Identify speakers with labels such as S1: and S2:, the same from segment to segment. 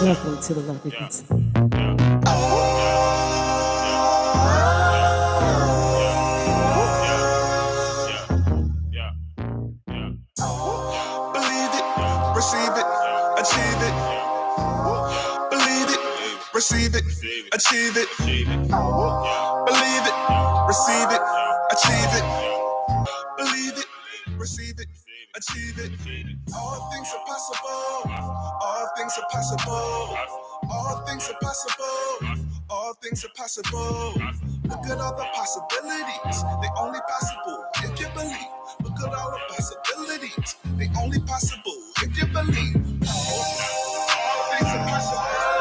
S1: Welcome to the Low Frequency.
S2: Believe it, receive it, achieve it. Believe it, receive it, achieve it. Believe it, receive it, achieve it. Believe it, receive it, achieve it. All things are possible. All things are possible. All things are possible. All things are possible. Look at all the possibilities. They only possible if you believe. Look at all the possibilities. They only possible if you believe. All things are possible.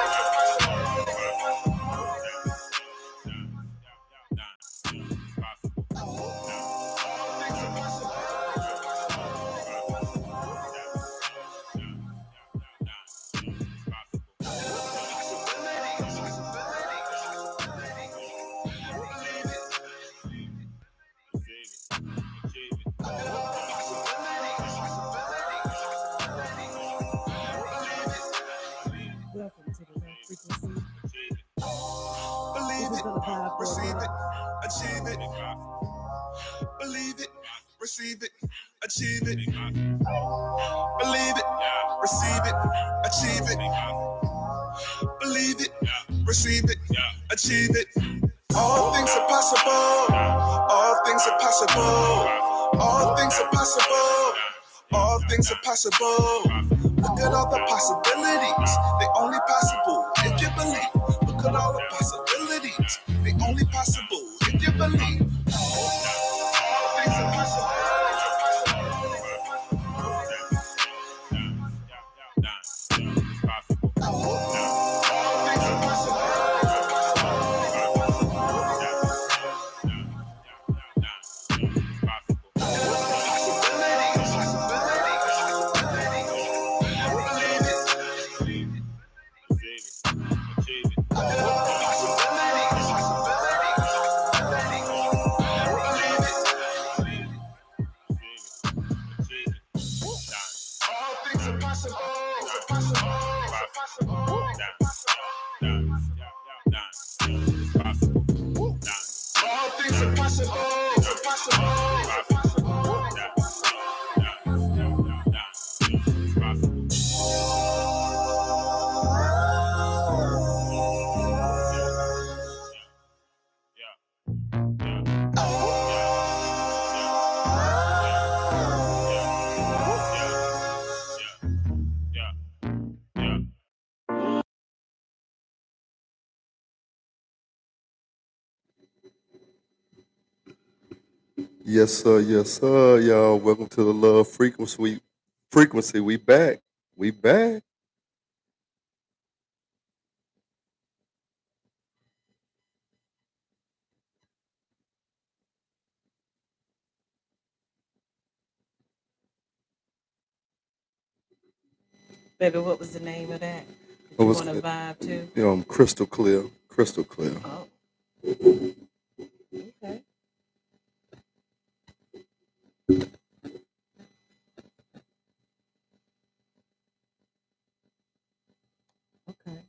S1: Welcome to the Low Frequency.
S2: Believe it, receive it, achieve it. Believe it, receive it, achieve it. Believe it, receive it, achieve it. Believe it, receive it, achieve it. All things are possible. All things are possible. All things are possible. All things are possible. Look at all the possibilities. They only possible if you believe. Look at all the possibilities. They only possible if you believe. All things are possible.
S3: Yes, sir, y'all. Welcome to the Love Frequency. We back. We back.
S1: Baby, what was the name of that?
S3: What
S1: You
S3: was
S1: want to
S3: it?
S1: vibe to?
S3: Crystal clear. Crystal clear.
S1: Oh, okay. Okay.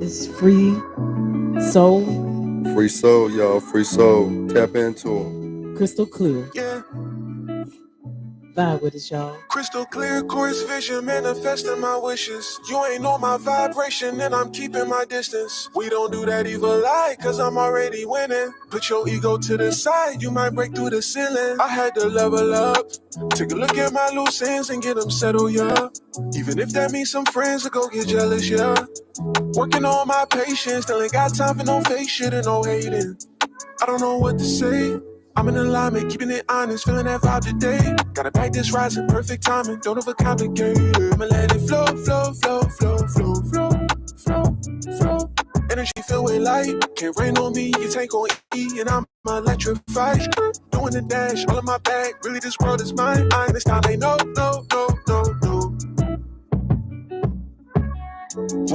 S1: It's free soul,
S3: Free soul, y'all. Free soul. Tap into 'em.
S1: crystal clear.
S2: Yeah,
S1: Vibe with us, y'all.
S2: crystal clear, course vision, manifesting my wishes. You ain't on my vibration, and I'm keeping my distance. We don't do that evil eye, cause I'm already winning. Put your ego to the side, you might break through the ceiling. I had to level up. Take a look at my loose ends and get them settled, yeah. Even if that means some friends will go get jealous, yeah. Working on my patience, still ain't got time for no fake shit and no hating. I don't know what to say. I'm in alignment, keeping it honest, feeling that vibe today. Gotta back this rising, perfect timing, don't overcomplicate it. I'ma let it flow, flow, flow, flow, flow, flow, flow, flow. Energy filled with light, can't rain on me, you tank on E, and I'm electrified. Doing the dash, all in my bag, really this world is mine. This time ain't no, no, no, no, no.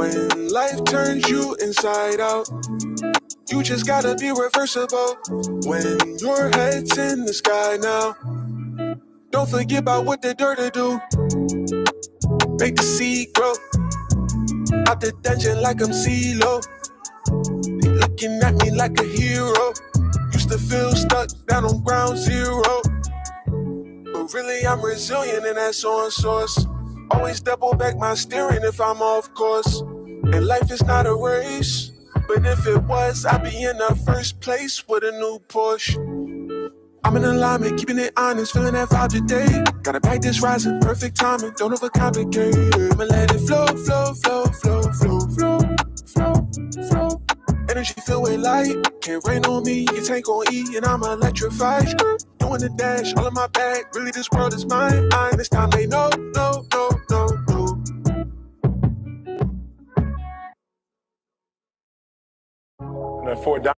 S2: When life turns you inside out, you just gotta be reversible. When your head's in the sky now, don't forget about what the dirt to do. Make the seed grow out the dungeon like I'm CeeLo. They looking at me like a hero. Used to feel stuck down on ground zero, but really I'm resilient and that's on source. Always double back my steering if I'm off course. And life is not a race, but if it was, I'd be in the first place with a new Porsche. I'm in alignment, keeping it honest, feeling that vibe today. Gotta back this rising, perfect timing, don't overcomplicate. I'ma let it flow, flow, flow, flow, flow, flow, flow, flow. Energy filled with light, can't rain on me, your tank on E, and I'm electrified. Doing the dash, all in my bag, really this world is mine. This time they know, no, no, no, no. That $4.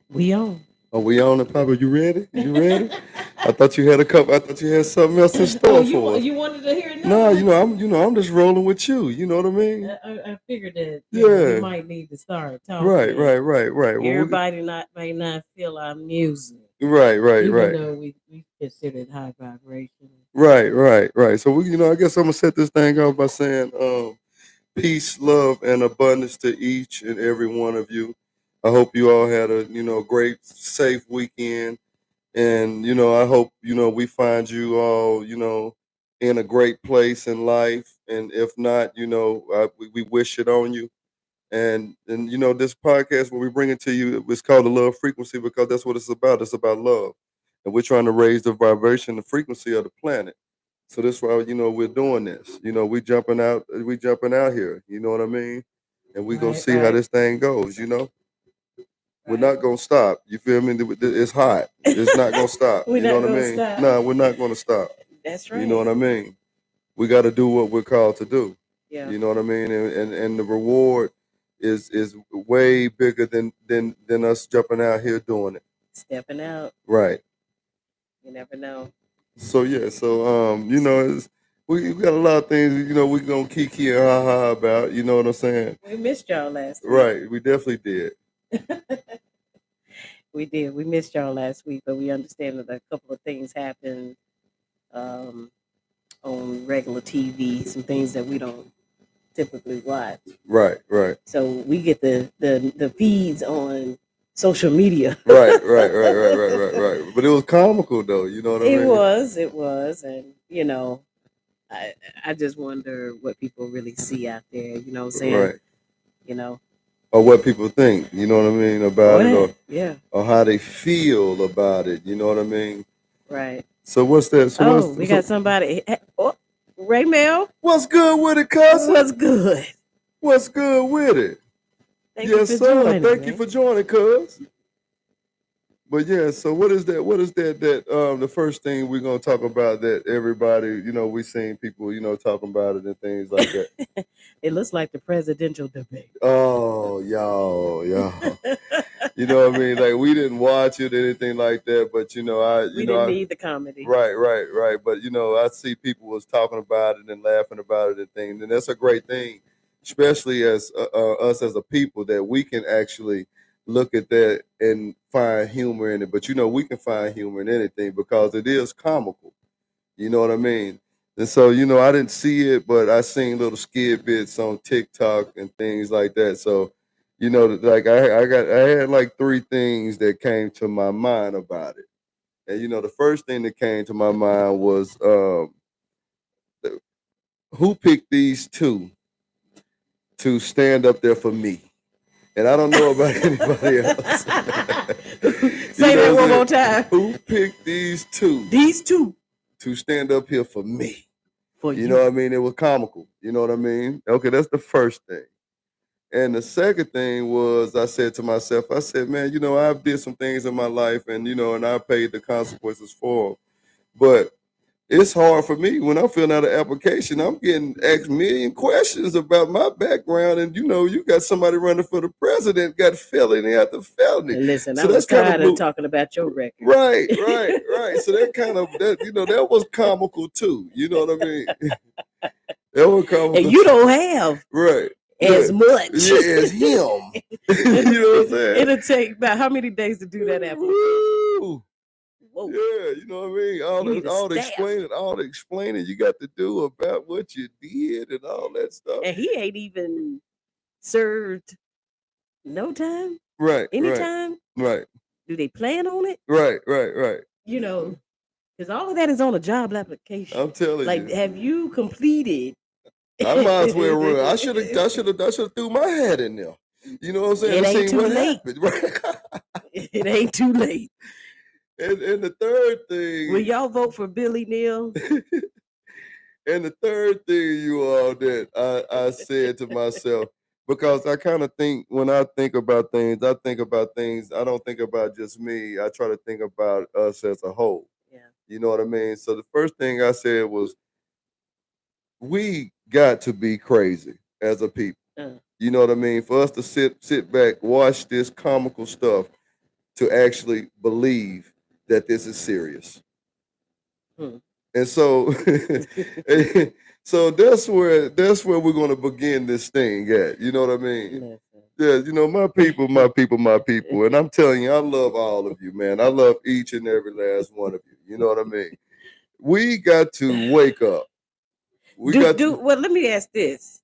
S1: We on.
S3: Are we on it, Papa? You ready? You ready? I thought you had a couple. I thought you had something else in store for us.
S1: You wanted to hear it?
S3: No, I'm just rolling with you. You know what I mean?
S1: I figured that
S3: Yeah.
S1: we might need to start talking.
S3: Right. Well,
S1: Everybody may not feel our music.
S3: Right.
S1: Even though we consider it high vibration.
S3: Right. So I guess I'm gonna set this thing off by saying, peace, love, and abundance to each and every one of you. I hope you all had a great, safe weekend, and I hope we find you all in a great place in life, and if not, we wish it on you. And this podcast, when we bring it to you, it's called the Love Frequency because that's what it's about. It's about love, and we're trying to raise the vibration, the frequency of the planet. So that's why we're doing this. We jumping out here. You know what I mean? And we gonna see how this thing goes. We're not gonna stop. You feel me? It's hot. It's not gonna stop. You know what I mean? No, we're not gonna stop.
S1: That's right.
S3: You know what I mean? We got to do what we're called to do.
S1: Yeah.
S3: You know what I mean? And the reward is way bigger than us jumping out here doing it.
S1: Stepping out.
S3: Right.
S1: You never know.
S3: So we got a lot of things. We're gonna kiki and ha ha about. You know what I'm saying?
S1: We missed y'all last week.
S3: Right. We definitely did.
S1: We did. We missed y'all last week, but we understand that a couple of things happened on regular TV, some things that we don't typically watch.
S3: Right.
S1: So we get the feeds on social media.
S3: Right. But it was comical though, you know what I mean?
S1: It was, and I just wonder what people really see out there. You know what I'm saying?
S3: Right. Or what people think, you know what I mean, about it, or how they feel about it, you know what I mean?
S1: Right.
S3: So what's that?
S1: We got somebody. Ray Mel.
S3: What's good with it, cousin?
S1: What's good?
S3: What's good with it?
S1: Thank you for joining,
S3: Thank you for joining, cuz. But yeah, so what is that? The first thing we're gonna talk about that everybody, we seen people, talking about it and things like that.
S1: It looks like the presidential debate.
S3: Oh, y'all. You know what I mean? Like we didn't watch it or anything like that, but we
S1: didn't need the comedy.
S3: Right. But I see people was talking about it and laughing about it and things, and that's a great thing, especially as us as a people that we can actually look at that and find humor in it. But we can find humor in anything because it is comical. You know what I mean? And so I didn't see it, but I seen little skit bits on TikTok and things like that. So like I had like three things that came to my mind about it. And the first thing that came to my mind was who picked these two to stand up there for me? And I don't know about anybody else.
S1: Say that one more time.
S3: Who picked these two?
S1: These two
S3: to stand up here for me.
S1: For
S3: you know what I mean? It was comical. You know what I mean? Okay, that's the first thing. And the second thing was I said to myself, man, I've did some things in my life and I paid the consequences for them. But it's hard for me when I'm filling out an application. I'm getting asked a million questions about my background, and you got somebody running for the president, got felony after felony.
S1: And listen,
S3: So
S1: I was
S3: that's kind of
S1: tired of talking about your record.
S3: Right. So that kind of that was comical too. You know what I mean? That was comical.
S1: And you don't have
S3: right
S1: as much.
S3: Yeah, as him. You know what I'm saying?
S1: It'll take about how many days to do that application?
S3: Woo.
S1: Whoa.
S3: Yeah, you know what I mean? All the explaining you got to do about what you did and all that stuff.
S1: And he ain't even served no time.
S3: Right.
S1: Anytime.
S3: Right.
S1: Do they plan on it?
S3: Right.
S1: You know, because all of that is on a job application.
S3: I'm telling
S1: like,
S3: you.
S1: have you completed?
S3: I might as well run. I should have threw my hat in there. You know what I'm saying?
S1: It ain't too late.
S3: Happened, right?
S1: It ain't too late.
S3: And the third thing,
S1: will y'all vote for Billy Neal?
S3: And the third thing, you all, that I said to myself, because I kind of think when I think about things, I don't think about just me. I try to think about us as a whole.
S1: Yeah.
S3: You know what I mean? So the first thing I said was, we got to be crazy as a people. You know what I mean? For us to sit back, watch this comical stuff, to actually believe that this is serious. And so, so that's where we're going to begin this thing at. You know what I mean? Yeah, my people. And I'm telling you, I love all of you, man. I love each and every last one of you. You know what I mean? We got to wake up.
S1: Well, let me ask this.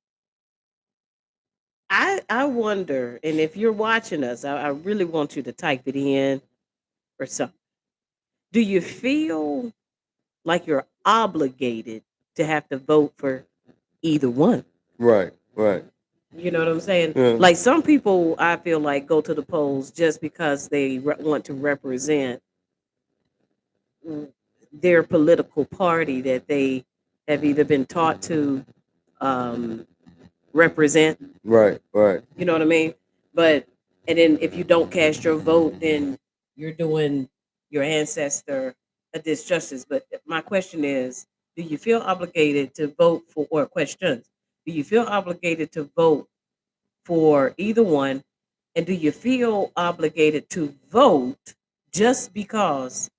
S1: I wonder, and if you're watching us, I really want you to type it in or something. Do you feel like you're obligated to have to vote for either one?
S3: Right.
S1: You know what I'm saying?
S3: Yeah.
S1: Like, some people, I feel like, go to the polls just because they want to represent their political party that they have either been taught to represent.
S3: Right.
S1: You know what I mean? And then if you don't cast your vote, then you're doing your ancestor a disjustice. But my question is, do you feel obligated to vote for, or questions, do you feel obligated to vote for either one? And do you feel obligated to vote just because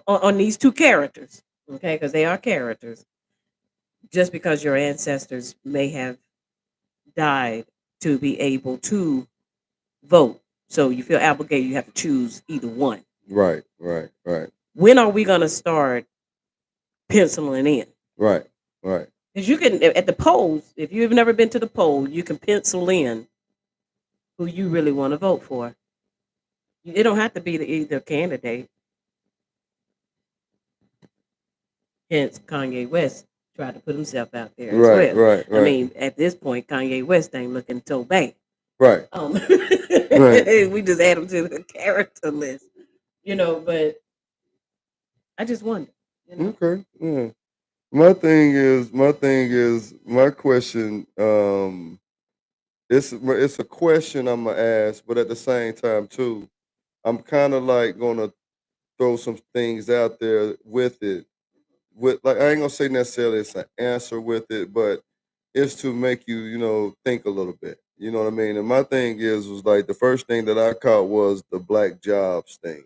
S1: on these two characters, okay, because they are characters, just because your ancestors may have died to be able to vote? So you feel obligated, you have to choose either one.
S3: Right.
S1: When are we going to start penciling in?
S3: Right.
S1: Because you can, at the polls, if you've never been to the poll, you can pencil in who you really want to vote for. It don't have to be either candidate. Hence, Kanye West tried to put himself out there as well.
S3: Right.
S1: I mean, at this point, Kanye West ain't looking so bad.
S3: Right.
S1: Right. We just add him to the character list, but I just wonder.
S3: Okay. Yeah. My thing is, my question, it's a question I'm gonna ask, but at the same time too, I'm kind of like gonna throw some things out there with it. Like, I ain't gonna say necessarily it's an answer with it, but it's to make you, think a little bit. You know what I mean? And my thing was like, the first thing that I caught was the black jobs thing.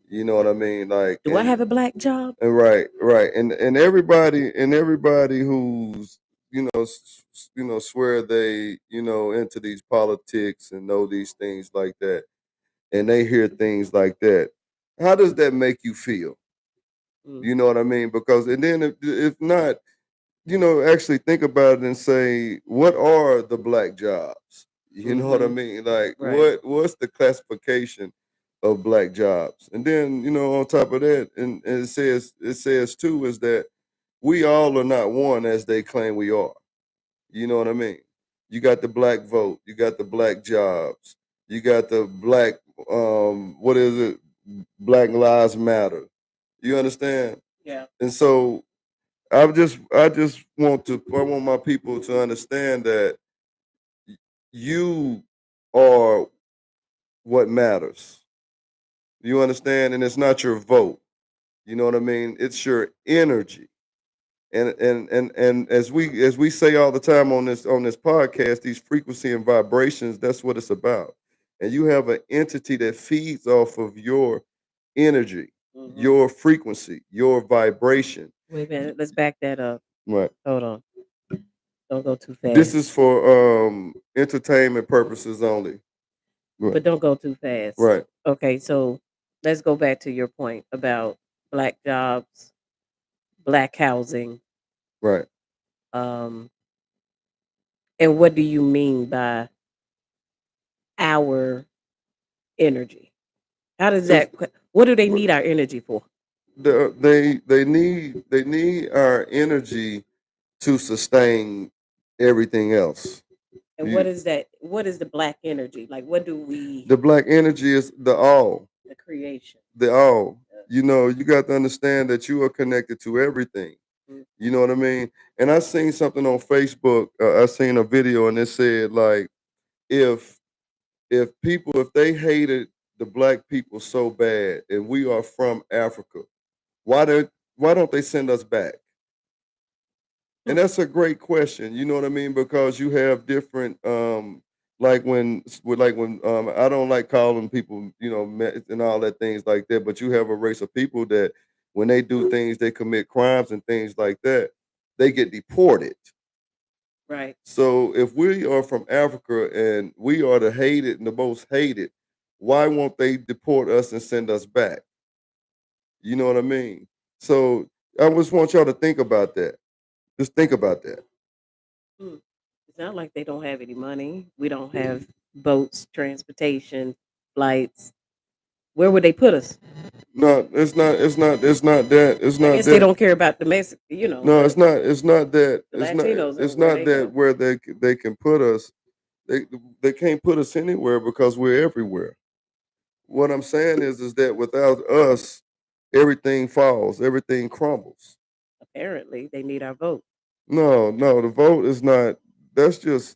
S3: You know what I mean? Like,
S1: do I have a black job?
S3: Right. And everybody who's swear they into these politics and know these things like that, and they hear things like that. How does that make you feel? You know what I mean? Because, and then if not, actually think about it and say, what are the black jobs? You know what I mean? Like,
S1: Right.
S3: what's the classification of black jobs? And then, on top of that, and it says too, is that we all are not one as they claim we are. You know what I mean? You got the black vote, you got the black jobs, you got the black what is it? Black Lives Matter. You understand?
S1: Yeah.
S3: And so I just want my people to understand that you are what matters. You understand? And it's not your vote. You know what I mean? It's your energy. And as we say all the time on this podcast, these frequency and vibrations, that's what it's about. And you have an entity that feeds off of your energy,
S1: Mm-hmm.
S3: your frequency, your vibration.
S1: Wait a minute. Let's back that up.
S3: Right.
S1: Hold on. Don't go too
S3: This
S1: fast.
S3: is for entertainment purposes only. Right.
S1: But don't go too fast.
S3: Right.
S1: Okay, so let's go back to your point about black jobs, black housing.
S3: Right.
S1: And what do you mean by our energy? How does that? What do they need our energy for?
S3: They need our energy to sustain everything else.
S1: And what is that? What is the black energy? Like, what do we?
S3: The black energy is the all.
S1: The creation.
S3: The all. You know, you got to understand that you are connected to everything. You know what I mean? And I seen something on Facebook. I seen a video and it said like, if if they hated the black people so bad, and we are from Africa, why don't they send us back? And that's a great question. You know what I mean? Because you have different like when I don't like calling people, and all that things like that, but you have a race of people that when they do things, they commit crimes and things like that, they get deported.
S1: Right.
S3: So if we are from Africa and we are the hated and the most hated, why won't they deport us and send us back? You know what I mean? So I just want y'all to think about that. Just think about that.
S1: It's not like they don't have any money. We don't have boats, transportation, flights. Where would they put us?
S3: No, it's not. It's not. It's not that. It's
S1: I
S3: not
S1: guess
S3: that.
S1: they don't care about the Mexican,
S3: No, it's not. It's not that.
S1: the
S3: It's not.
S1: Latinos.
S3: It's
S1: and where
S3: not
S1: they
S3: that
S1: go.
S3: where they can put us. They can't put us anywhere because we're everywhere. What I'm saying is that without us, everything falls. Everything crumbles.
S1: Apparently, they need our vote.
S3: No, no, the vote is not. That's just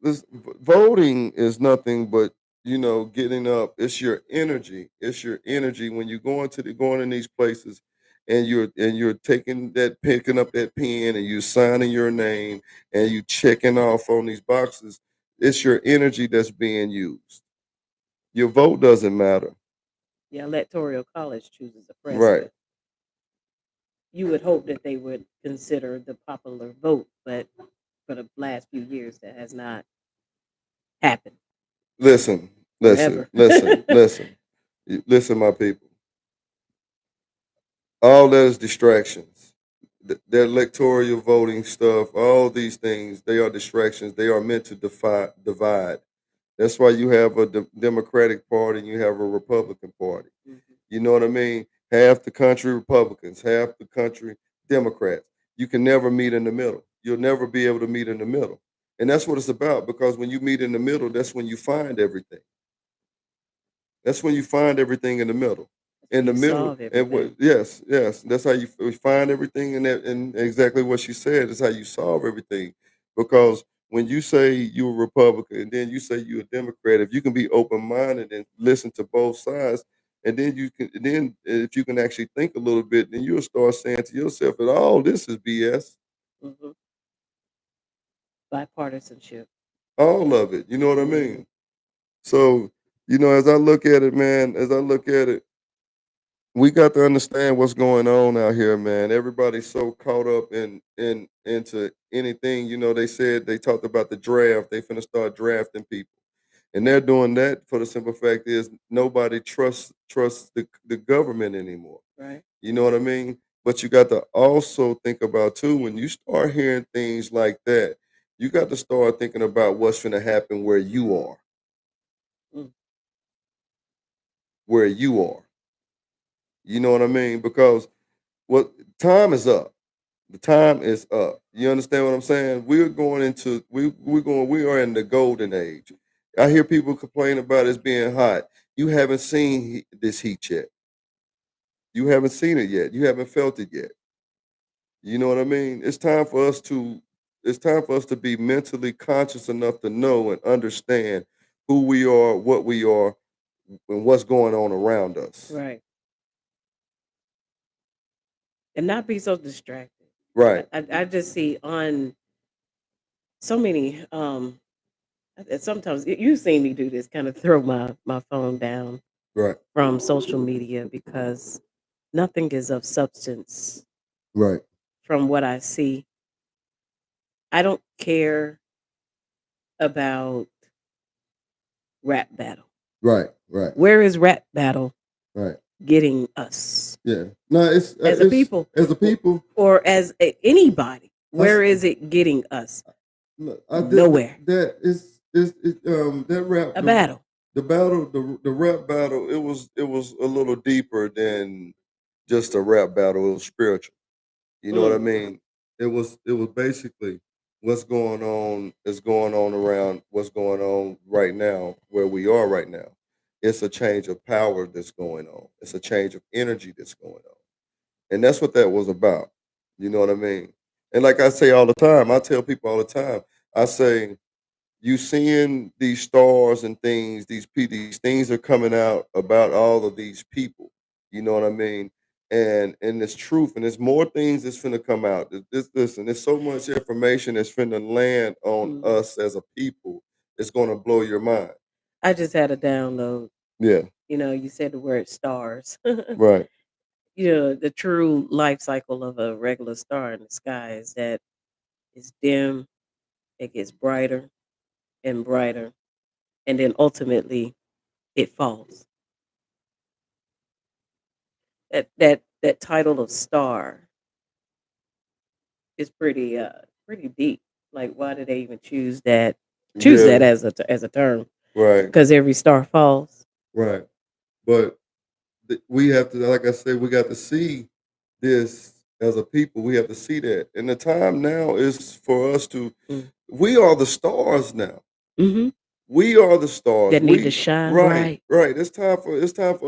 S3: voting is nothing but getting up. It's your energy. It's your energy when you going in these places, and you're picking up that pen and you're signing your name and you checking off on these boxes. It's your energy that's being used. Your vote doesn't matter.
S1: The electoral college chooses a
S3: Right.
S1: president. You would hope that they would consider the popular vote, but for the last few years, that has not happened.
S3: Listen,
S1: Forever.
S3: listen, my people. All that is distractions. The electoral voting stuff, all these things, they are distractions. They are meant to divide. That's why you have a Democratic Party and you have a Republican Party. You know what I mean? Half the country Republicans, half the country Democrats. You can never meet in the middle. You'll never be able to meet in the middle. And that's what it's about, because when you meet in the middle, that's when you find everything. That's when you find everything in the middle. In the
S1: You
S3: middle,
S1: solve
S3: and what?
S1: everything.
S3: Yes, that's how you find everything, and exactly what she said is how you solve everything. Because when you say you're a Republican and then you say you're a Democrat, if you can be open minded and listen to both sides, and then if you can actually think a little bit, then you'll start saying to yourself that all this is BS.
S1: hmm Bipartisanship.
S3: All of it. You know what I mean? So, as I look at it, man, as I look at it, we got to understand what's going on out here, man. Everybody's so caught up into anything. They said they talked about the draft. They finna start drafting people, and they're doing that for the simple fact is nobody trusts the government anymore.
S1: Right.
S3: You know what I mean? But you got to also think about too, when you start hearing things like that, you got to start thinking about what's going to happen where you are.
S1: Mm.
S3: Where you are. You know what I mean? Because what time is up. The time is up. You understand what I'm saying? We are in the golden age. I hear people complain about it's being hot. You haven't seen this heat yet. You haven't seen it yet. You haven't felt it yet. You know what I mean? It's time for us to be mentally conscious enough to know and understand who we are, what we are, and what's going on around us.
S1: Right. and not be so distracted.
S3: Right,
S1: I just see on so many sometimes you've seen me do this, kind of throw my phone down
S3: right,
S1: from social media because nothing is of substance
S3: right,
S1: from what I see. I don't care about rap battle.
S3: right, right,
S1: Where is rap battle
S3: right.
S1: getting us
S3: Yeah. No,
S1: as a
S3: it's
S1: people
S3: as a people.
S1: or as anybody?
S3: I, s-
S1: Where is it getting us?
S3: look,
S1: Nowhere.
S3: that that rap
S1: A battle.
S3: the battle the rap battle it was a little deeper than just a rap battle. It was spiritual. You know what I
S1: Mm,
S3: mean? It was basically what's going on is going on around what's going on right now where we are right now. It's a change of power that's going on. It's a change of energy that's going on. And that's what that was about. You know what I mean? And like I say all the time, I tell people all the time, I say, you seeing these stars and things, these things are coming out about all of these people. You know what I mean? And it's truth, and there's more things that's finna come out. Listen, there's so much information that's finna land on
S1: mm.
S3: us as a people. It's gonna blow your mind.
S1: I just had a download.
S3: Yeah,
S1: You said the word stars.
S3: right,
S1: The true life cycle of a regular star in the sky is that it's dim, it gets brighter and brighter, and then ultimately it falls. That title of star is pretty deep. Like, why did they even choose
S3: yeah,
S1: that as a term?
S3: right,
S1: Because every star falls.
S3: right. But we have to, like I said, we got to see this as a people. We have to see that, and the time now is for us to.
S1: Mm.
S3: We are the stars now.
S1: Hmm.
S3: We are the stars.
S1: That need to
S3: We
S1: shine
S3: right,
S1: bright.
S3: right. It's time for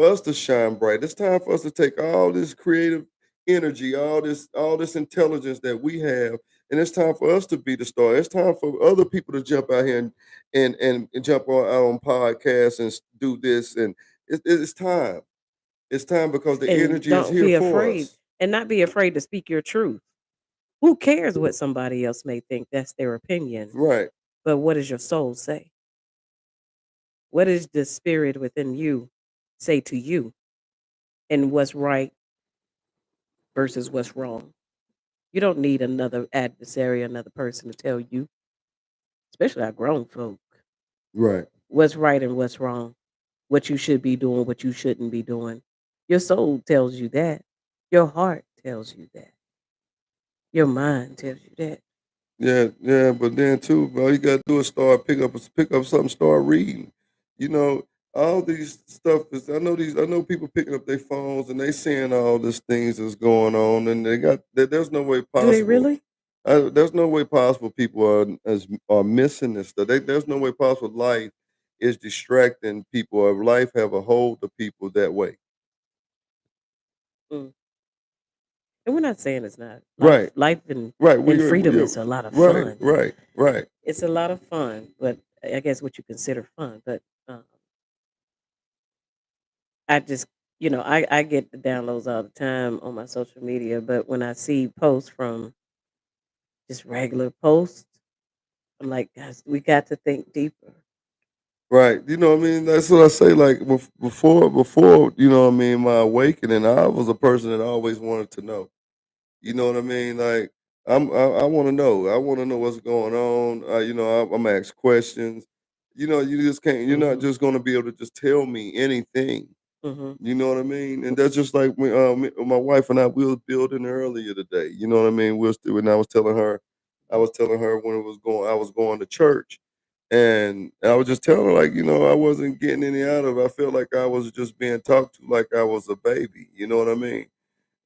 S3: us to shine bright. It's time for us to take all this creative energy, all this intelligence that we have, and it's time for us to be the star. It's time for other people to jump out here and jump out on podcasts and do this. And it's time. It's time because the
S1: And
S3: energy is
S1: don't
S3: here
S1: be
S3: for
S1: afraid,
S3: us.
S1: and not be afraid to speak your truth. Who cares what somebody else may think? That's their opinion.
S3: Right,
S1: But what does your soul say? What does the spirit within you say to you? And what's right versus what's wrong? You don't need another adversary, another person to tell you, especially our grown folk,
S3: right.
S1: what's right and what's wrong, what you should be doing, what you shouldn't be doing. Your soul tells you that. Your heart tells you that. Your mind tells you that.
S3: Yeah, yeah, but then too, all you gotta do is start pick up something, start reading. You know, all these stuff is I know people picking up their phones and they seeing all these things that's going on and there's no way
S1: Do they
S3: possible.
S1: really?
S3: There's no way possible people are missing this stuff. There's no way possible life is distracting people or life have a hold of people that way.
S1: Mm. And we're not saying it's not. Life,
S3: Right,
S1: life and,
S3: right.
S1: and freedom is a lot of
S3: Right,
S1: fun.
S3: right, right.
S1: It's a lot of fun, but I guess what you consider fun. But um, I just, I get the downloads all the time on my social media. But when I see posts from just regular posts, I'm like, guys, we got to think deeper.
S3: Right. You know what I mean? That's what I say. Like before, you know what I mean, my awakening, I was a person that always wanted to know. You know what I mean? Like I want to know. I want to know what's going on. I'm ask questions. You just can't. You're not
S1: Hmm.
S3: just going to be able to just tell me anything.
S1: Hmm.
S3: You know what I mean? And that's just like my wife and I. We was building earlier today. You know what I mean? And I was telling her when it was going. I was going to church, and I was just telling her like, I wasn't getting any out of it. I felt like I was just being talked to like I was a baby. You know what I mean?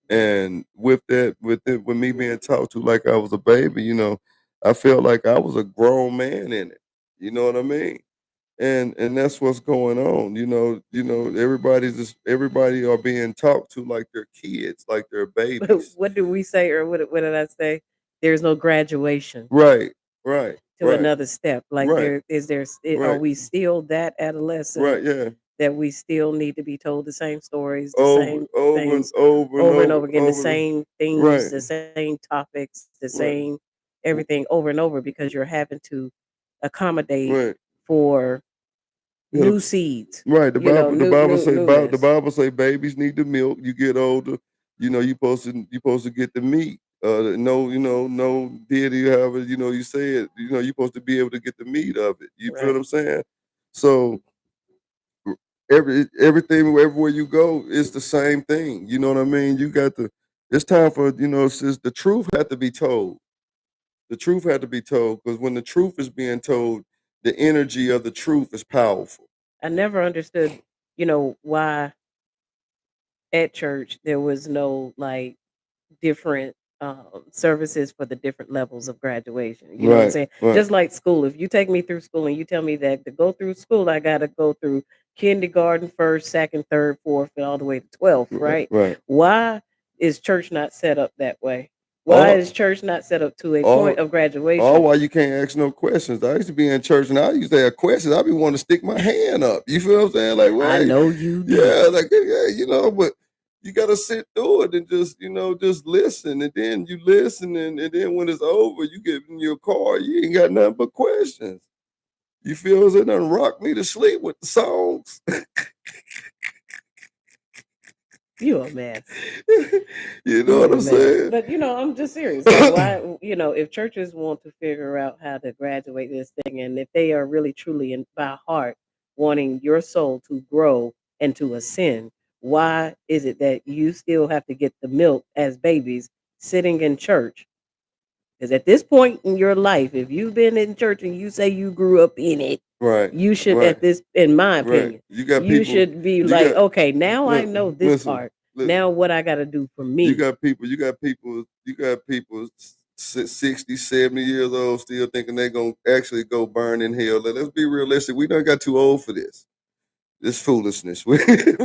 S3: And with me being talked to like I was a baby, I felt like I was a grown man in it. You know what I mean? And that's what's going on. Everybody are being talked to like they're kids, like they're
S1: But
S3: babies.
S1: what did we say, or what did I say? There's no graduation
S3: Right, right,
S1: to
S3: right,
S1: another step. Like
S3: right,
S1: are
S3: right,
S1: we still that adolescent
S3: right. Yeah,
S1: that we still need to be told the same stories, the
S3: over,
S1: same
S3: over and
S1: things
S3: over and
S1: over and
S3: over,
S1: over again, the
S3: over.
S1: same themes,
S3: Right,
S1: the same topics, the
S3: right,
S1: same everything over and over because you're having to accommodate
S3: right.
S1: for
S3: Yeah,
S1: new seeds,
S3: right. The
S1: new
S3: Bible say the
S1: newness.
S3: Bible say babies need the milk. You get older, you supposed to get the meat. No, no deity, however, you say it. You supposed to be able to get the meat of it. You feel what
S1: Right.
S3: I'm saying? So everything everywhere you go is the same thing. You know what I mean? You got to. It's time for since the truth had to be told. The truth had to be told because when the truth is being told, the energy of the truth is powerful.
S1: I never understood, why at church there was no like different services for the different levels of graduation. You know what I'm
S3: Right,
S1: saying?
S3: right.
S1: Just like school. If you take me through school and you tell me that to go through school, I got to go through kindergarten, first, second, third, fourth, and all the way to 12th,
S3: Right,
S1: right?
S3: right.
S1: Why is church not set up that way? Why
S3: All,
S1: is church not set up to a point
S3: all,
S1: of
S3: all
S1: graduation?
S3: why you can't ask no questions. I used to be in church and I used to have questions. I be wanting to stick my hand up. You feel what I'm saying? Like,
S1: I
S3: wait,
S1: know you
S3: yeah,
S1: do.
S3: like, yeah, but you gotta sit through it and just listen. And then you listen, and then when it's over, you get in your car. You ain't got nothing but questions. You feel as it done rock me to sleep with the songs.
S1: You a mess.
S3: You know what
S1: You a
S3: I'm
S1: mess.
S3: saying?
S1: But I'm just serious. Like why, if churches want to figure out how to graduate this thing and if they are really truly in by heart wanting your soul to grow and to ascend, why is it that you still have to get the milk as babies sitting in church? Because at this point in your life, if you've been in church and you say you grew up in it,
S3: Right,
S1: you should
S3: right,
S1: at this in my
S3: right.
S1: opinion,
S3: You got
S1: you
S3: people.
S1: should be
S3: You
S1: like,
S3: got
S1: okay, now I know this
S3: listen.
S1: part.
S3: Listen.
S1: Now what I gotta do for
S3: You
S1: me.
S3: got people. You got people 60, 70 years old still thinking they gonna actually go burn in hell. Let's be realistic. We done got too old for this. This foolishness. We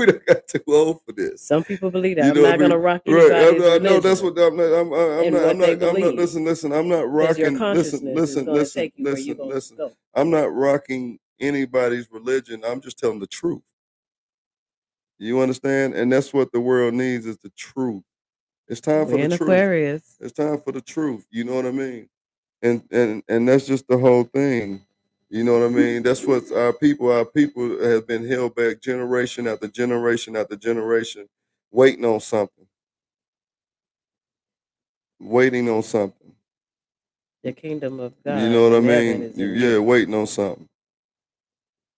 S3: done got too old for this.
S1: Some people believe that.
S3: You
S1: I'm
S3: know what
S1: not
S3: I mean?
S1: gonna rock
S3: Right.
S1: anybody's
S3: I know that's
S1: religion
S3: what I'm not. I'm
S1: and
S3: not. I'm
S1: what they
S3: not. I'm not.
S1: believe
S3: Listen. Listen. I'm not
S1: because your
S3: rocking. Listen.
S1: consciousness is
S3: Listen.
S1: gonna
S3: Listen.
S1: take you where you're
S3: Listen.
S1: gonna
S3: Listen.
S1: go.
S3: I'm not rocking anybody's religion. I'm just telling the truth. You understand? And that's what the world needs is the truth. It's time for
S1: We're
S3: the
S1: in
S3: truth.
S1: Aquarius.
S3: It's time for the truth. You know what I mean? And that's just the whole thing. You know what I mean? That's what our people have been held back generation after generation after generation, waiting on something, waiting on something.
S1: The kingdom of
S3: You
S1: God
S3: know what I
S1: in heaven
S3: mean?
S1: is in
S3: Yeah,
S1: you.
S3: waiting on something.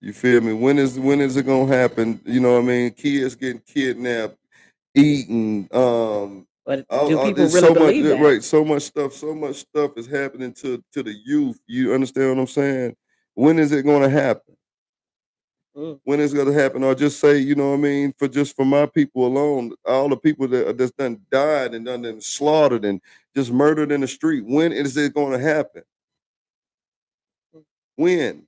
S3: You feel me? When is it gonna happen? You know what I mean? Kids getting kidnapped, eaten,
S1: But do people
S3: there's
S1: really
S3: so much,
S1: believe that?
S3: right? So much stuff is happening to the youth. You understand what I'm saying? When is it going to happen?
S1: Mm,
S3: When is it going to happen? Or just say, you know what I mean? For my people alone, all the people that's done died and done been slaughtered and just murdered in the street. When is it going to happen?
S1: mm.
S3: When?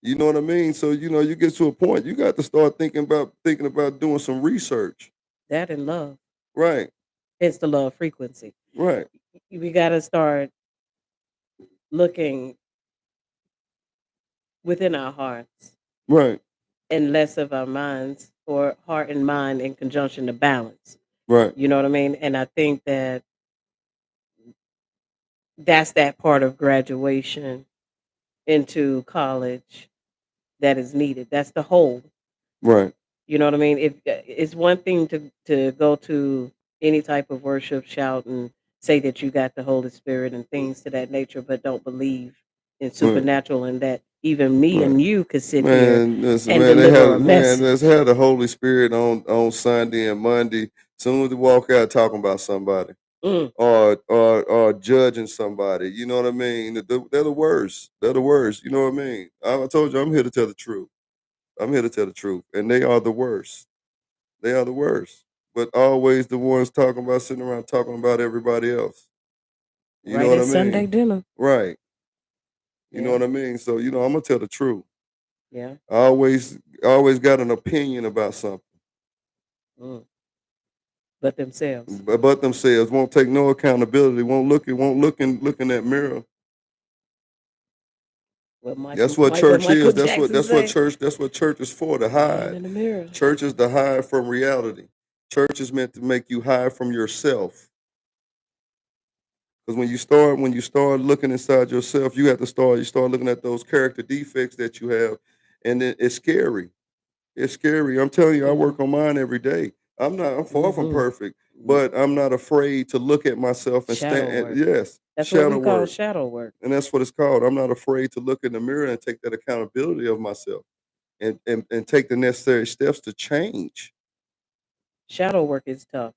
S3: You know what I mean? So you get to a point, you got to start thinking about doing some research.
S1: That and love.
S3: Right,
S1: Hence the love frequency.
S3: right,
S1: We gotta start looking within our hearts
S3: right,
S1: and less of our minds or heart and mind in conjunction to balance.
S3: right,
S1: You know what I mean? And I think that that's that part of graduation into college that is needed. That's the whole.
S3: right.
S1: You know what I mean? If it's one thing to go to any type of worship, shout and say that you got the Holy Spirit and things to that nature, but don't believe in
S3: Right.
S1: supernatural and that even me
S3: Right.
S1: and you could sit here
S3: Man, listen,
S1: and
S3: man,
S1: deliver a
S3: let's
S1: message.
S3: have the Holy Spirit on Sunday and Monday. Soon as they walk out talking about somebody
S1: Mm,
S3: or judging somebody, you know what I mean? They're the worst. They're the worst. You know what I mean? I told you I'm here to tell the truth. I'm here to tell the truth. And they are the worst. They are the worst. But always the ones talking about sitting around talking about everybody else. You know
S1: right
S3: what I
S1: at Sunday
S3: mean?
S1: dinner.
S3: Right. You know
S1: Yeah,
S3: what I mean? So, I'm gonna tell the truth.
S1: yeah.
S3: I always got an opinion about something.
S1: Mm. But themselves.
S3: But themselves won't take no accountability. Won't look in that mirror.
S1: What
S3: That's what
S1: What
S3: church
S1: Michael
S3: is.
S1: Jackson say?
S3: That's what church is for, to
S1: Man
S3: hide.
S1: in the mirror.
S3: Church is to hide from reality. Church is meant to make you hide from yourself. Because when you start looking inside yourself, you start looking at those character defects that you have, and it's scary. It's scary. I'm telling you, I
S1: Mm-hmm.
S3: work on mine every day. I'm far from
S1: Mm-hmm.
S3: perfect, but I'm not afraid to look at myself and
S1: Shadow
S3: stand.
S1: work.
S3: Yes,
S1: That's what
S3: shadow
S1: we call
S3: work,
S1: shadow work.
S3: and that's what it's called. I'm not afraid to look in the mirror and take that accountability of myself, and take the necessary steps to change.
S1: Shadow work is tough.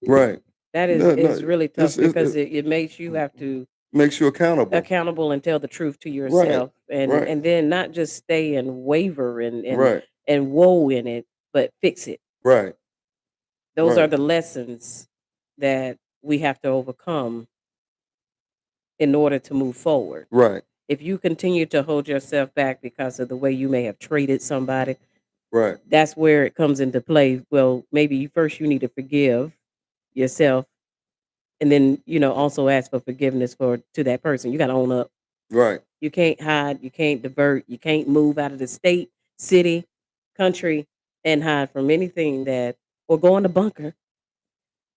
S3: Right.
S1: That
S3: No,
S1: is
S3: no,
S1: really tough
S3: it
S1: because it makes you have to
S3: makes you accountable.
S1: accountable and tell the truth to
S3: Right.
S1: yourself, and
S3: Right.
S1: then not just stay and waver
S3: Right.
S1: and woe in it, but fix it.
S3: Right.
S1: Those are
S3: Right.
S1: the lessons that we have to overcome in order to move forward.
S3: Right.
S1: If you continue to hold yourself back because of the way you may have treated somebody,
S3: Right.
S1: that's where it comes into play. Well, maybe first you need to forgive yourself, and then also ask for forgiveness to that person. You got to own up.
S3: Right.
S1: You can't hide, you can't divert, you can't move out of the state, city, country, and hide from anything or go in the bunker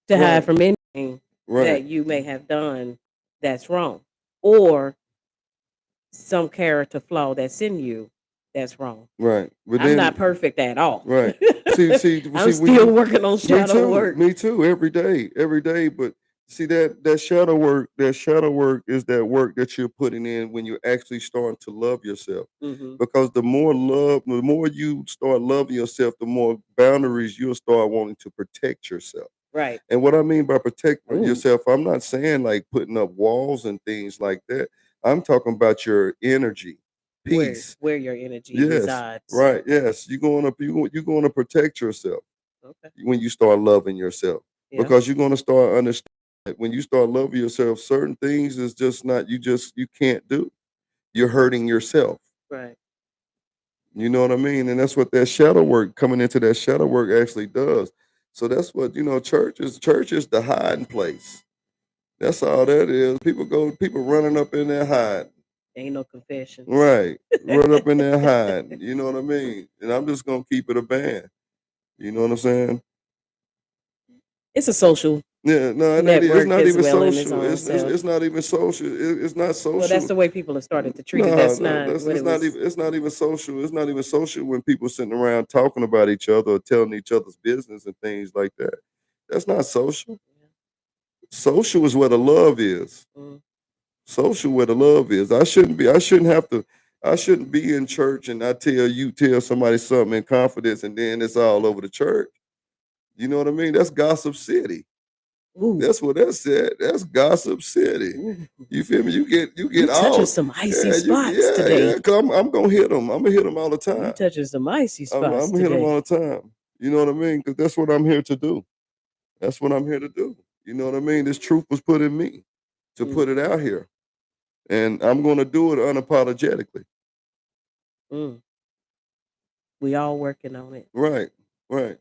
S1: to hide
S3: Right.
S1: from anything that
S3: Right.
S1: you may have done that's wrong, or some character flaw that's in you that's wrong.
S3: Right. But
S1: I'm not
S3: then
S1: perfect at all.
S3: right.
S1: I'm
S3: See,
S1: still working on
S3: me
S1: shadow
S3: too.
S1: work.
S3: Me too. Every day. But see that shadow work is that work that you're putting in when you're actually starting to love yourself.
S1: Hmm.
S3: Because the more you start loving yourself, the more boundaries you'll start wanting to protect yourself.
S1: Right.
S3: And what I mean by protect
S1: Ooh,
S3: yourself, I'm not saying like putting up walls and things like that. I'm talking about your energy, peace.
S1: where your energy
S3: Yes,
S1: resides.
S3: right. Yes, you're going to protect yourself
S1: Okay.
S3: when you start loving yourself,
S1: Yeah.
S3: because you're going to start understanding that when you start loving yourself, certain things is just not you can't do. You're hurting yourself.
S1: Right.
S3: You know what I mean? And that's what that shadow work coming into that shadow work actually does. So that's what church is the hiding place. That's all that is. People running up in there hiding.
S1: Ain't no confessions.
S3: Right. Run up in there hiding. You know what I mean? And I'm just gonna keep it a band. You know what I'm saying?
S1: It's a social
S3: Yeah, no, it ain't. It's
S1: network
S3: not
S1: as
S3: even
S1: well in its
S3: social.
S1: own self.
S3: It's not even social. It's not
S1: Well, that's
S3: social.
S1: the way people have started to treat it.
S3: No,
S1: That's
S3: no,
S1: not what
S3: it's
S1: it
S3: not
S1: was.
S3: even. It's not even social. It's not even social when people sitting around talking about each other or telling each other's business and things like that. That's not social. Social is where the love is.
S1: Mm,
S3: Social where the love is. I shouldn't be. I shouldn't have to. I shouldn't be in church and tell somebody something in confidence and then it's all over the church. You know what I mean? That's gossip city.
S1: ooh,
S3: That's what that said. That's gossip city.
S1: ooh.
S3: You feel me? You
S1: You
S3: get
S1: touching
S3: all.
S1: some icy
S3: Yeah,
S1: spots
S3: yeah.
S1: today.
S3: Cause I'm gonna hit them. I'm gonna hit them all the
S1: You
S3: time.
S1: touching some icy
S3: I'm
S1: spots
S3: gonna hit them
S1: today.
S3: all the time. You know what I mean? Because that's what I'm here to do. That's what I'm here to do. You know what I mean? This truth was put in me to
S1: Mm,
S3: put it out here, and I'm gonna do it unapologetically.
S1: mm. We all working on it.
S3: Right, right,